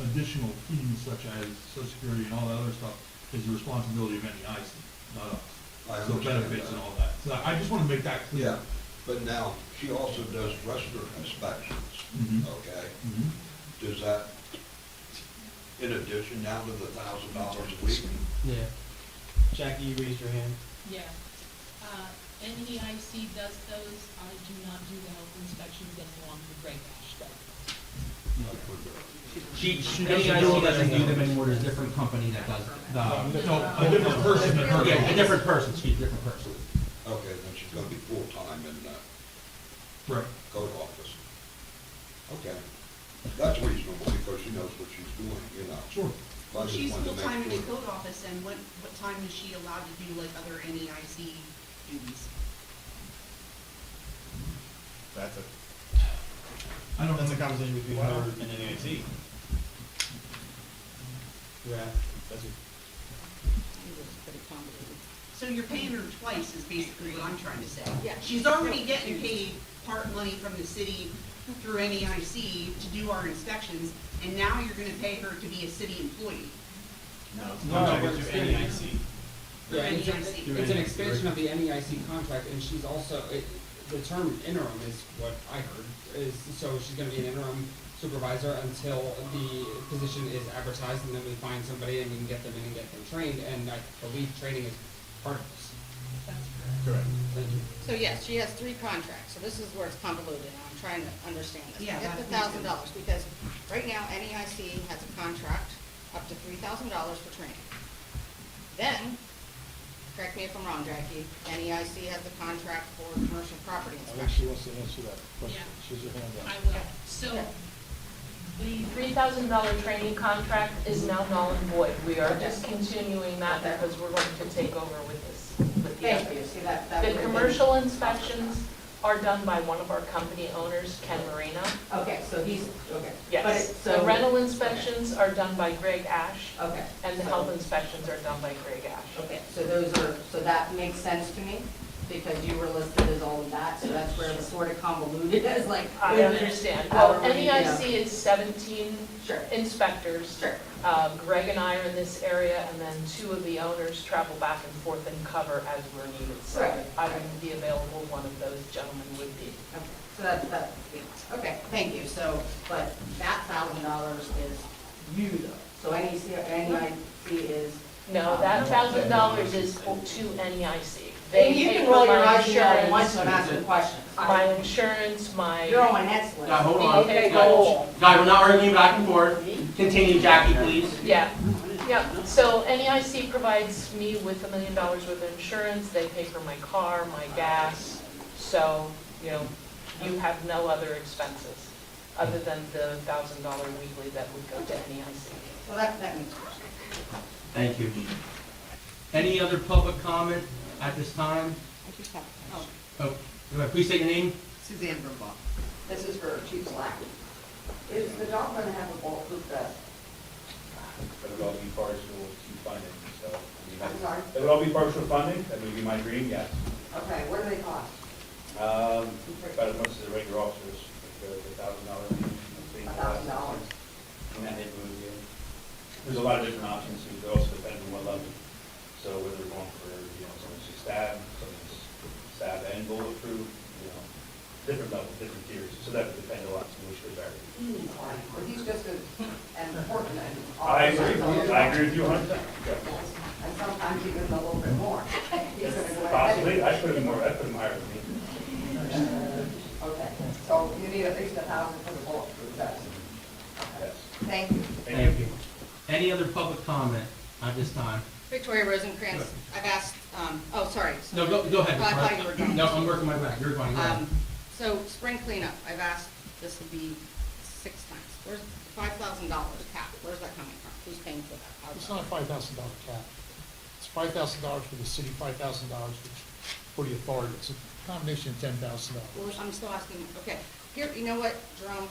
additional fees such as social security and all that other stuff is the responsibility of NEIC, not us. I So understand benefits that. and all that. So I just want to make that clear. Yeah, but now, she also does restaurant inspections, Mhm. okay? Mhm. Does that, in addition now to the $1,000 a week? Yeah. Jackie, you raised your hand. Yeah. NEIC does those, I do not do the health inspections, that belong to Greg Ash, though. She She NEIC doesn't do it doesn't do anymore. them anymore, there's a different company that does the. No, a different person than her. Yeah, a different person, she's a different person. Okay, then she's gonna be full-time in the Right. code office. Okay, that's reasonable because she knows what she's doing, you know. Sure. But I Well, just she's wanted to make full-time in the sure. code office, and what time is she allowed to do like other NEIC duties? That's a, I don't that's a know. conversation between her and NAIC. Yeah, that's a. It was pretty complicated. So you're paying her twice is basically what I'm trying to say. Yeah. She's already getting paid part money from the city through NEIC to do our inspections, and now you're gonna pay her to be a city employee. No, it's No, contracted it's through NEIC. Through Yeah, NEIC. it's an expansion of the NEIC contract, and she's also, the term interim is what I heard, is, so she's gonna be an interim supervisor until the position is advertised, and then we find somebody and we can get them in and get them trained, and I believe training is part of this. That's Correct. Thank you. So yes, she has 3 contracts, so this is where it's convoluted, and I'm trying to understand this. Yeah, Get the that makes $1,000, because right now, NEIC has a contract up to $3,000 for training. Then, correct me if I'm wrong, Jackie, NEIC has the contract for commercial property I think she inspection. wants to answer that question. Yeah. She's her hand up. I will. So, The $3,000 training contract is now null and void. We are discontinuing that because we're going to take over with this, with the Thank others. you, see that The would've been- commercial inspections are done by one of our company owners, Ken Marino. Okay, so he's, okay. But Yes, it- the so- rental inspections are done by Greg Ash, Okay. and the so- health inspections are done by Greg Ash. Okay, so those are, so that makes sense to me, because you were listed as all of that, so that's where it's sort of convoluted, as like. I understand. How Well, are we, NEIC is 17 Sure, inspectors. sure. Greg and I are in this area, and then 2 of the owners travel back and forth and cover as we're needed. So Right. I wouldn't be available, one of those gentlemen would be. Okay, so that, okay, thank you, so, but that $1,000 is you though, so NEIC is. No, that $1,000 is to NEIC. They You pay can for roll your my eyes if you want insurance, to, I'm asking questions. my insurance, my. You're on my next list. Now, hold on. Okay, Guys, go. Guys, we're not arguing back and forth. Continue, Jackie, please. Yeah, yeah, so NEIC provides me with $1 million worth of insurance, they pay for my car, my gas, so, you know, you have no other expenses, other than the $1,000 weekly that would go to NEIC. Well, that makes sense. Thank you. Any other public comment at this time? I just have, oh, Oh, go ahead. Please state your name. Suzanne Brumbaugh. This is for Chief Slack. Is the dog gonna have a bulletproof vest? That would all be partial to funding, so. I mean, I'm sorry? That would all be partial funding, that would be my dream, yes. Okay, what do they cost? About as much as the regular officers, like the $1,000. $1,000. In that neighborhood, yeah. There's a lot of different options, it also depends on what level. So whether they're going for, someone's someone's stab and bulletproof, different levels, different tiers. So that would depend a lot on which they vary. Well, he's just as important as all I of us. agree with you 100%. And sometimes even a little bit more. He's gonna go ahead. Possibly, I put him higher than me. Okay, so you need at least 1,000 for the bulletproof vest. Okay. Yes. Thank you. Thank you. Any other public comment at this time? Victoria Rosencrantz, I've asked, oh, sorry. No, go ahead. Oh, I thought you were done. No, I'm working my back. You're going. Go ahead. So spring cleanup, I've asked, this will be 6 times. Where's $5,000 cap? Where's that coming from? Who's paying for that? How's It's that? not a $5,000 cap. It's $5,000 for the city, $5,000 for the authority. It's a combination of $10,000. Well, I'm still asking, okay, here, you know what, Jerome,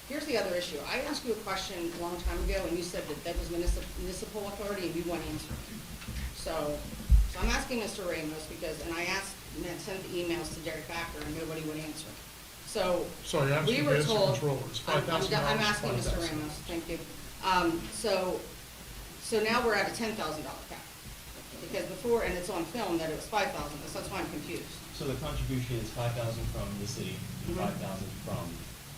here's the other issue. I asked you a question a long time ago, and you said that was municipal authority, and you wouldn't answer it. So I'm asking Mr. Ramos, because, and I asked, and I sent emails to Derek Backer, and nobody would answer. So, Sorry, I'm we were Mr. told. Controller, it's I'm $5,000. I'm asking Mr. Ramos, thank you. So now we're at a $10,000 cap. Because before, and it's on film that it was 5,000, so that's why I'm confused. So the contribution is 5,000 from the city, and Mhm. 5,000 from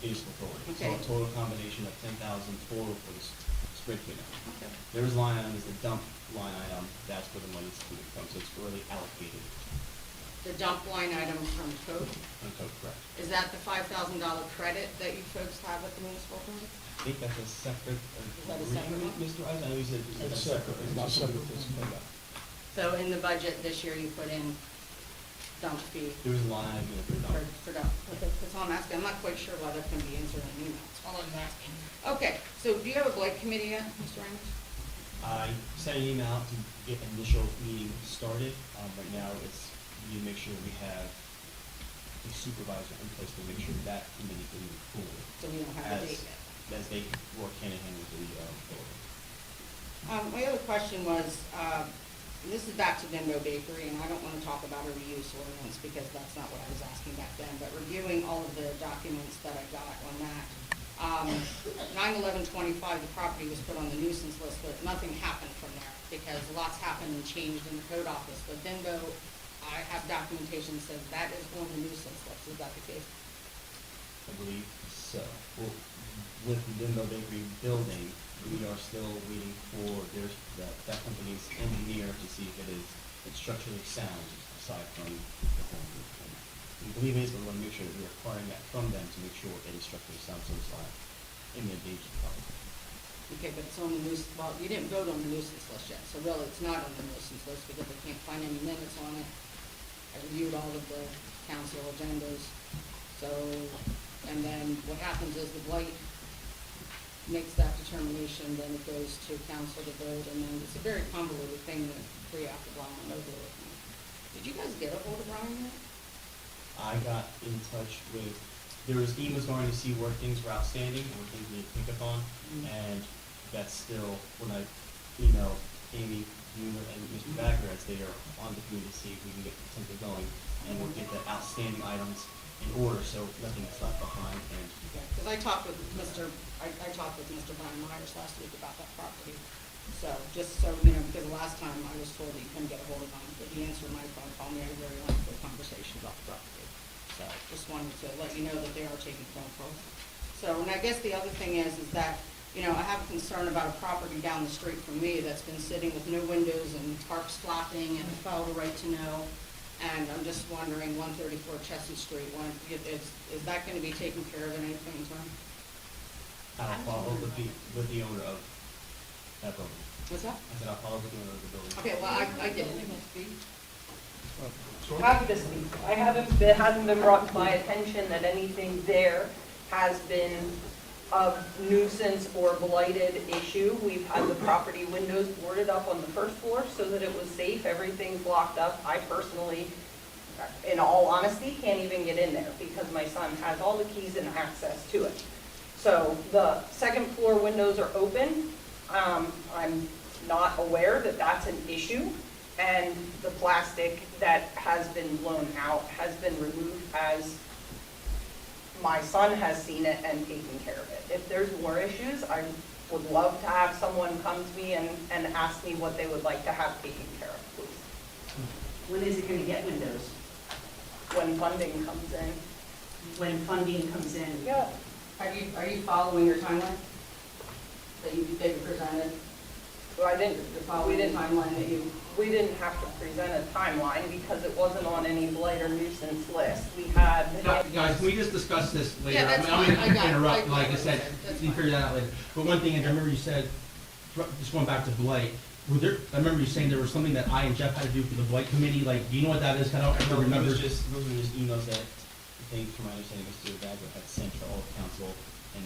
municipal authority. Okay. So a total combination of 10,000 total for the spring cleanup. Okay. There is line item, is the dump line item, that's where the money's coming from, so it's already allocated The dump line item from code, on code, correct? is that the $5,000 credit that you folks have at the municipal authority? I think that's a separate. Is that a separate one? Mr. Eisen, I know you said It's that's separate, separate. it's not separate, it's cleanup. So in the budget this year, you put in dump fee There was a line item for dump. for dump. Okay, that's all I'm asking. I'm not quite sure why that can be answered in email. That's all I'm asking. Okay, so do you have a blight committee yet, Mr. Ramos? I sent an email out to get initial meeting started. Right now, it's, we need to make sure we have a supervisor in place to make sure that committee can move forward. So we don't have a date yet. As they work hand in hand with the authority. My other question was, and this is back to Bimbo Bakery, and I don't want to talk about a reuse ordinance because that's not what I was asking back then, but reviewing all of the documents that I got on that. 9/11/25, the property was put on the nuisance list, but nothing happened from there because lots happened and changed in the code office. But Bimbo, I have documentation that says that is on the nuisance list. Is that the case? I believe so. Well, with the Limbo Bakery building, we are still waiting for that company's engineer to see if it is it's structurally sound, aside from the home roof. We believe it is, but we want to make sure that we're acquiring that from them to make sure it is structurally sound, so it's not in the danger problem. Okay, but it's on the nuisance, well, you didn't vote on the nuisance list yet, so really it's not on the nuisance list because I can't find any minutes on it. I reviewed all of the council agendas, so, and then what happens is the blight makes that determination, then it goes to council to vote, and then it's a very convoluted thing that we have to Brian over with. Did you guys get a hold of Brian yet? I got in touch with, there was emails going to see where things were outstanding, where things we need to pick up on, and that's still, when I emailed Amy, Mueller, and Mr. Bagger, as they are on the committee to see if we can get the template going, and we'll get the outstanding items in order, so nothing is left behind, and Because I talked with Mr. Brian Myers last week about that property. So, just so, you know, because the last time I was told that you couldn't get a hold of him, but he answered my phone call, and we had a very lengthy conversation about the property. So, just wanted to let you know that they are taking phone calls. So, and I guess the other thing is that, you know, I have a concern about a property down the street from me that's been sitting with no windows and tarps flapping, and I filed a right to know. And I'm just wondering, 134 Chestnut Street, is that going to be taken care of in any point in time? I'll follow with the owner of that building. What's that? I said I'll follow with the owner of the building. Okay, well, I did. Happy to speak. It hasn't been brought to my attention that anything there has been a nuisance or blighted issue. We've had the property windows boarded up on the first floor so that it was safe. Everything's blocked up. I personally, in all honesty, can't even get in there because my son has all the keys and access to it. So the second floor windows are open. I'm not aware that that's an issue. And the plastic that has been blown out has been removed as my son has seen it and taken care of it. If there's more issues, I would love to have someone come to me and ask me what they would like to have taken care of, please. When is it gonna get windows? When funding comes in. When funding comes in? Yeah. Are you following your timeline that you presented? So I didn't, You're following the timeline that you? we didn't have to present a timeline because it wasn't on any blight or nuisance list. We had. Guys, can we just discuss this later? Yeah, that's I'm fine. I gonna got it. interrupt, I like I got said, it. That's you can fine. figure that out later. But one thing, and I remember you said, just going back to blight, I remember you saying there was something that I and Jeff had to do for the blight committee, like, do you know what that is? I don't ever remember. Those were just emails that, I think, from my understanding, Mr. Bagger had sent to all of council and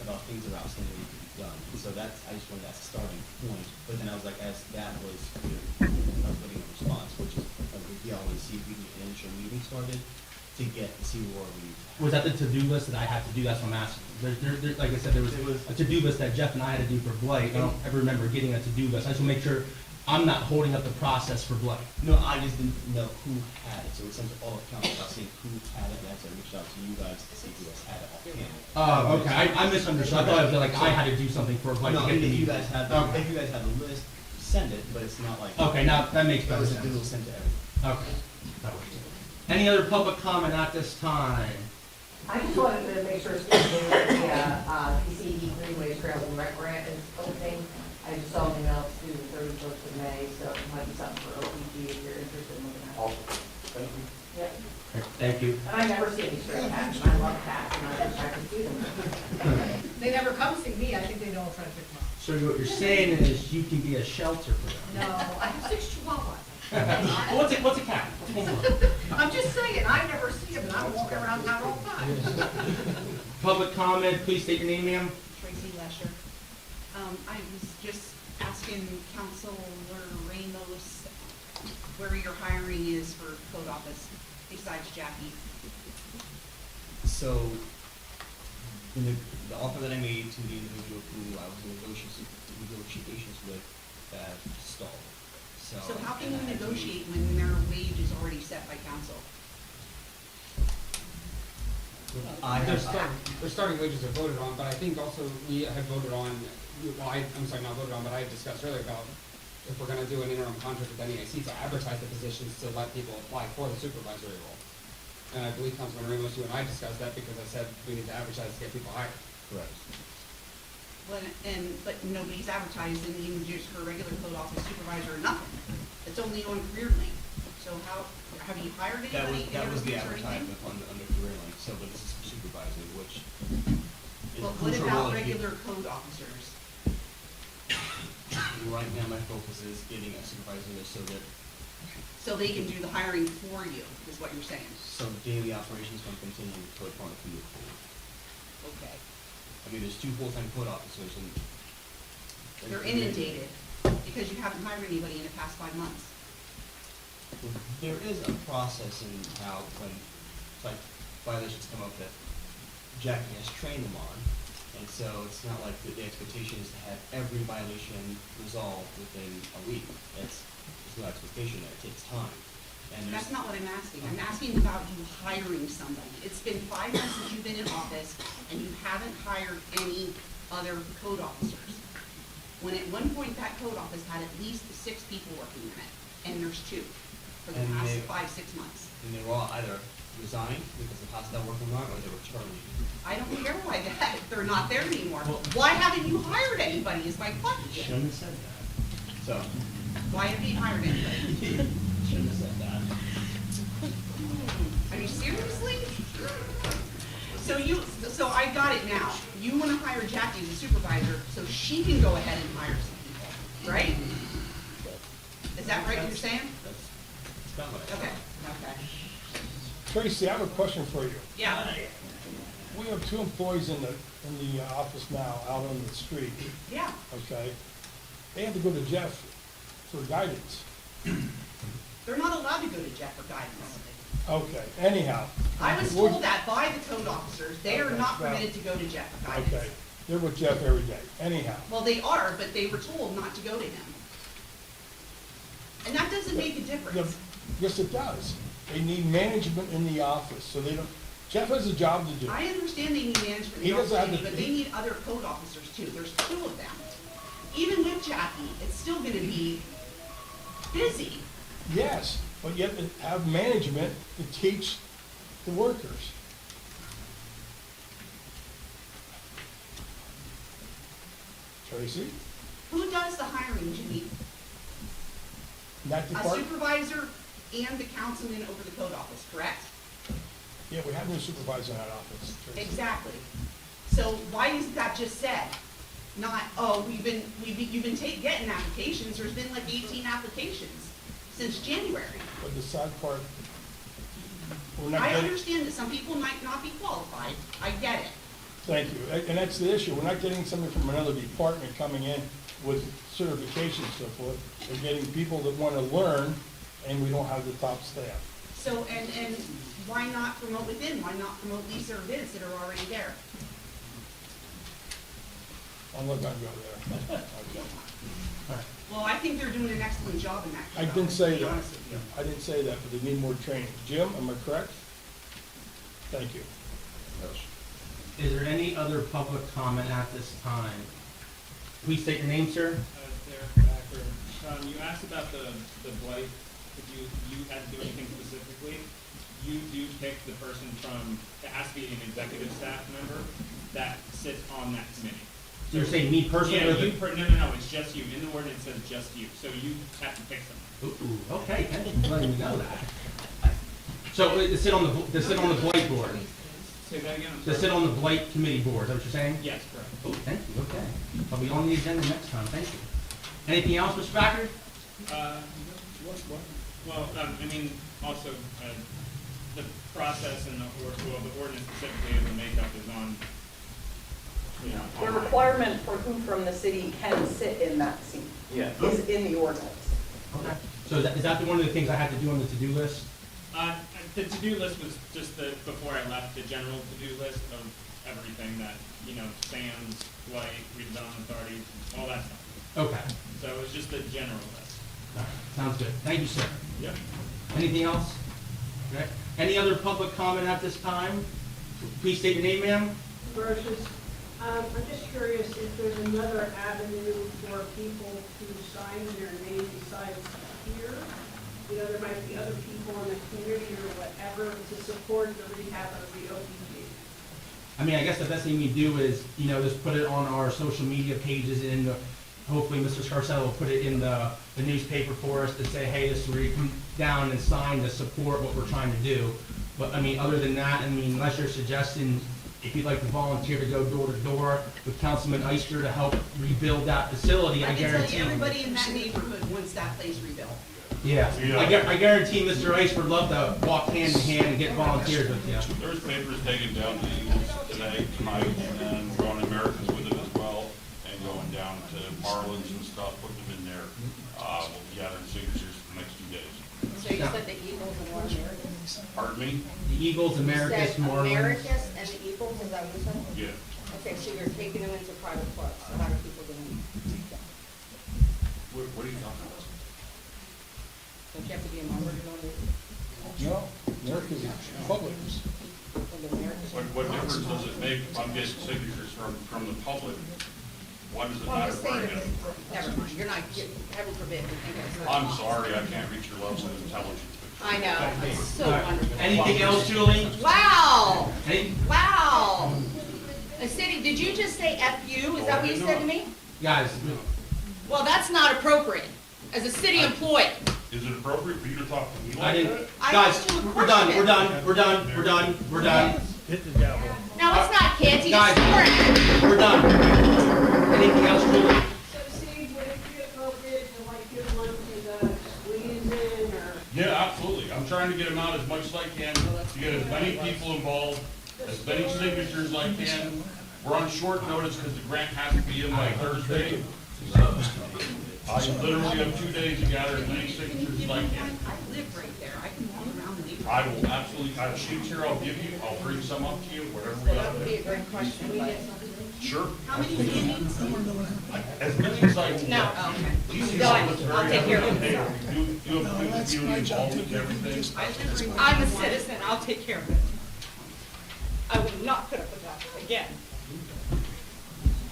about things that are outstanding that need to be done. And so that's, I just wanted that starting point. But then I was like, as that was clear, I was getting a response, which is a big deal. I want to see if we can get an initial meeting started to see where we. Was that the to-do list that I had to do? That's what I'm asking. Like I said, there was a to-do list that Jeff and I had to do for blight. I don't ever remember getting a to-do list. I just want to make sure, I'm not holding up the process for Blake. No, I just didn't know who had it, so we sent to all of council, about seeing who had it, and that's why I reached out to you guys to see who else had it offhand. Oh, okay, I misunderstood, I thought it was like I had to do something for Blake to No, get if the you meeting. guys had, Okay. if you guys had a list, send it, but it's not like. Okay, now that makes It better was, sense. it was sent to everyone. Okay, that works. Any other public comment at this time? I just wanted to make sure Steve knew that the PCE Greenway Trails and Rec Grant is opening. I just saw an email to the 31st of May, so it might be something for OPG if you're interested in looking at it. Awesome. Thank you. Yep. Thank you. And I've never seen these stray cats, and I love cats, and I wish I could see them. They never come see me, I think they don't try to pick them up. So what you're saying is you can be a shelter for them? No, I have 6 chihuahuas. What's a cat? I'm just saying, I never see them, and I'm walking around town all the time. Public comment, please state your name, ma'am. Tracy Lesher. I was just asking Councilor Ramos where your hiring is for code office besides Jackie. So, the offer that I made to the individual who I was in negotiations with, stalled. So how can you negotiate when their wage is already set by council? Their starting wages are voted on, but I think also we had voted on, well, I'm sorry, not voted on, but I had discussed earlier about if we're gonna do an interim contract with NEIC to advertise the positions to let people apply for the supervisory role. And I believe Councilman Ramos, you and I discussed that because I said we need to advertise to get people hired. Correct. But nobody's advertised and even just for a regular code office supervisor or nothing. It's only on Career Link. So how, have you hired anybody? That was the interviews or anything? advertisement under Career Link, so, but this is for supervising, which is But what crucial about role if you- regular code officers? Right now, my focus is getting a supervisor there So they can do the hiring for you, is what you're saying? so daily operations can continue to code department can move forward. Okay. I mean, there's 2 full-time code officers and. They're inundated because you haven't hired anybody in the past 5 months. There is a process in how, when, like, violations come up that Jackie has trained them on, and so it's not like the expectation is to have every violation resolved within a week. There's no expectation there, it takes time. And That's not what I'm asking. I'm asking about you hiring somebody. It's been 5 months since you've been in office, and you haven't hired any other code officers. When at one point that code office had at least 6 people working in it, and there's 2 for the And past they- 5-6 months. And they were all either resigned because the house not working on, or they were terminated. I don't care why they're not there anymore. Why haven't you hired anybody is my question. Shouldn't have said that. So, Why haven't you hired anybody? shouldn't have said that. Are you seriously? So I got it now. You want to hire Jackie as a supervisor so she can go ahead and hire some people, right? Is that right, what you're saying? That's not what I Okay, thought. okay. Tracy, I have a question for you. Yeah, We have 2 employees in the office now, out on the street, yeah. okay? They have to go to Jeff for guidance. They're not allowed to go to Jeff for guidance. Okay, anyhow. I was told that by the code officers. They are Okay, not well, permitted to go to Jeff for guidance. Okay, they're with Jeff every day, anyhow. Well, they are, but they were told not to go to him. And that doesn't make a difference. Yes, it does. They need management in the office, so they don't, Jeff has a job to do. I understand they need management, He in doesn't have Augusta, the- but they need other code officers too. There's 2 of them. Even with Jackie, it's still gonna be busy. Yes, but yet they have management to teach the workers. Tracy, Who does the hiring, Jimmy? that A department, supervisor and the councilman over the code office, correct? yeah, we have no supervisor in that office, Tracy. Exactly. So why isn't that just said? Not, oh, you've been getting applications, there's been like 18 applications since January. But the sad part, we're not I getting, understand that some people might not be qualified, I get it. thank you, and that's the issue, we're not getting somebody from another department coming in with certification and so forth. We're getting people that want to learn, and we don't have the top staff. So, and why not promote within? Why not promote Lisa or Vince that are already there? I'm not gonna go there. Okay. Well, I think they're doing an excellent job in that. I didn't say to be that. honest with you. I didn't say that, but they need more training. Jim, am I correct? Thank you. Yes. Is there any other public comment at this time? Please state your name, sir. Derek Backer. You asked about the blight, if you had to do anything specifically. You do pick the person from, it has to be an executive staff member that sits on that committee. So you're saying me personally? Yeah, or the- no, it's just you. In the ordinance it says just you, so you have to pick someone. Ooh, okay, thank you for letting me know that. So to sit on the blight board, Say that again, I'm to sorry. sit on the blight committee board, is that what you're saying? Yes, correct. Oh, thank you, okay. I'll be on the agenda next time, thank you. Anything else, Mr. Backer? Well, I mean, also, the process and the ordinance specifically of the makeup is on, you know. The requirement for who from the city can sit in that seat is in the ordinance. Okay. So is that one of the things I had to do on the to-do list? The to-do list was just before I left, the general to-do list of everything that, you know, SAMs, blight, redevelopment authority, all that stuff. Okay. So it was just the general list. All right, sounds good. Thank you, sir. Yep. Anything else? Okay. Any other public comment at this time? Please state your name, ma'am. Versus, I'm just curious if there's another avenue for people to sign their name besides here. You know, there might be other people in the community or whatever to support the rehab of the OPG. I mean, I guess the best thing we do is, you know, just put it on our social media pages and hopefully Mr. Scarcella will put it in the newspaper for us to say, hey, this is where you come down and sign to support what we're trying to do. But I mean, other than that, I mean, unless you're suggesting if you'd like to volunteer to go door to door with Councilman Eister to help rebuild that facility, I I can tell guarantee. you, everybody in that neighborhood wants that place rebuilt. Yeah, Yeah. I guarantee Mr. Ice would love to walk hand in hand and get volunteers with you. There's papers taken down to the Eagles tonight, and we're going to Americans with it as well, and going down to Marlins and stuff, putting them in there. We'll be gathering signatures for the next 2 days. So you said the Eagles and what Americans? Pardon me? The Eagles, Americas, You said Marlins. Americas and the Eagles, is that what you said? Yeah. Okay, so you're taking them into private clubs, so how do people do them? What are you talking about? Don't you have to be a member to go to? No, America's public. What difference does it make if I'm getting signatures from the public? Why does it Well, I'm matter just where I saying, get them from? never mind, you're not, heaven forbid, you think it's. I'm sorry, I can't reach your level of intelligence. I know, it's so All right. wonderful. Anything else, Julie? Wow, Any, wow. City, did you just say FU? Is that what you said to me? guys, Well, that's not appropriate, as a city employee. Is it appropriate for you to talk to me I like didn't, that? I guys, asked you a we're done, question. we're done, we're done, we're done, we're done. Hit the gavel. No, it's not, Canty, Guys, it's we're done. Anything else, Julie? So Steve, would it be appropriate to like give one to the squeeze in or? Yeah, absolutely. I'm trying to get them out as much as I can, to get as many people involved, as many signatures as I can. We're on short notice because the grant has to be in by Thursday. I literally have 2 days to gather as many signatures as I can. I live right there, I can walk around the neighborhood. I will absolutely, I have sheets here I'll give you, I'll bring some up to you, whatever we That got would be there. a great question, but. Sure. How many do you need? As many as I can. No, okay. DC Go ahead. looks very I'll take care of it. happy. You have community involvement and everything. I live right I'm a citizen, I'll take care of it. I will not put up with that again.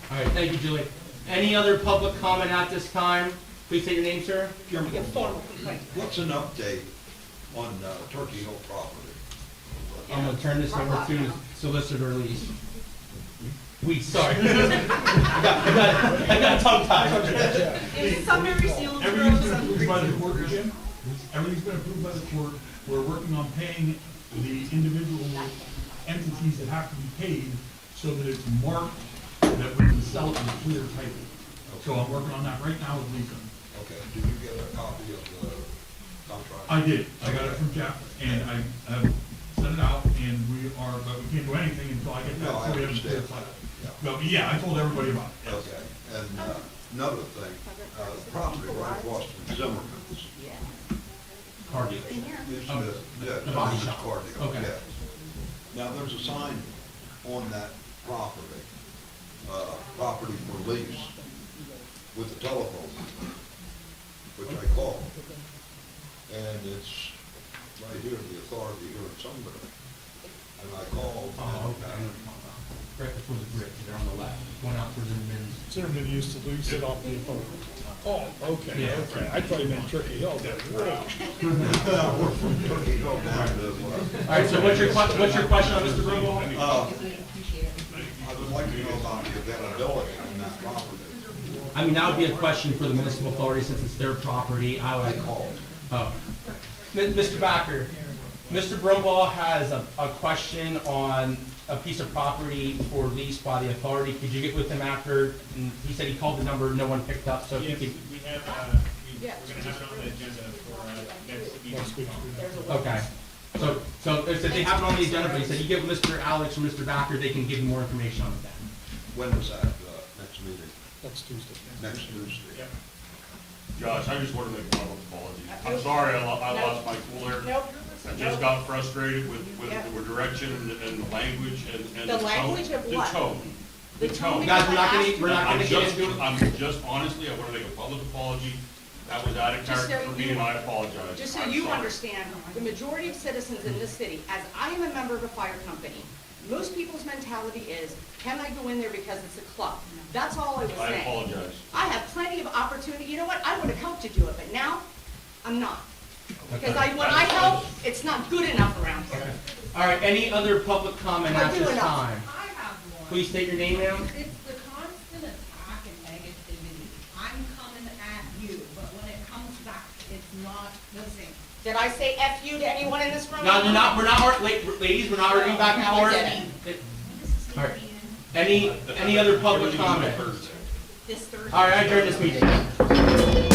All right, thank you, Julie. Any other public comment at this time? Please state your name, sir. What's an update on Turkey Hill property? I'm gonna turn this over to Solicitor Lee's. Sorry. I got tongue tied. Is Sunbury sealed? Everything's been approved by the court, Jim. Everything's been approved by the court. We're working on paying the individual entities that have to be paid so that it's marked that we can sell it in a clear title. So I'm working on that right now with Lisa. Okay, did you get a copy of the contract? I did. I got it from Jeff, and I have sent it out, and we are, but we can't do anything until I get that. No, I so we have a clear understand. title. Yeah. But yeah, I told everybody about it. Yes. Okay, and another thing, the property right across from Zimmerman's. Cardio. Yeah, The body shop. Cardio, Okay. yeah. Now, there's a sign on that property, property for lease with the telephone, which I called. And it's right here, the authority here in Sunbury. And I called, Right before the bridge, they're on the left, going out towards the men's. Zimmerman used to lease it off the phone. Oh, okay, Yeah. okay. I thought you meant Turkey Hill. we're from Turkey Hill down to, All right, so what's your question on Mr. Brumbaugh? I would like to know about the availability on that property. I mean, that would be a question for the municipal authority since it's their property. I would. called. Oh. Mr. Backer, Mr. Brumbaugh has a question on a piece of property for lease by the authority. Could you get with him after? And he said he called the number, no one picked up, so if you Yes, could. we have, we're gonna have it on the agenda for, next meeting. Okay. So they said they have it on the agenda, but he said you give Mr. Alex or Mr. Backer, they can give you more information on that. When was that, next meeting? Next Tuesday. Next Tuesday. Yep. Josh, I just want to make a public apology. I'm sorry I lost my cool there. Nope. I just got frustrated with the direction and the language and The the tone. language of what? The tone. The tone. Guys, we're not gonna get into it. I'm just honestly, I want to make a public apology. That was out of Just so character for me you- and I apologize. Just so I'm you sorry. understand, the majority of citizens in this city, as I am a member of a fire company, most people's mentality is, can I go in there because it's a club? That's all I was I saying. apologize. I have plenty of opportunity, you know what, I would have helped you do it, but now, I'm not. Because when I help, it's not good enough around here. All right, any other public comment I at do this enough. time? I have one. Please state your name, ma'am. It's the constant attack and negativity. I'm coming at you, but when it comes back, it's not the same. Did I say F you to anyone in this room? No, we're not, ladies, we're not arguing back and No, I forth. All right. Any other public Everything's on comment? Thursday. This Thursday. All right, I adjourn this meeting.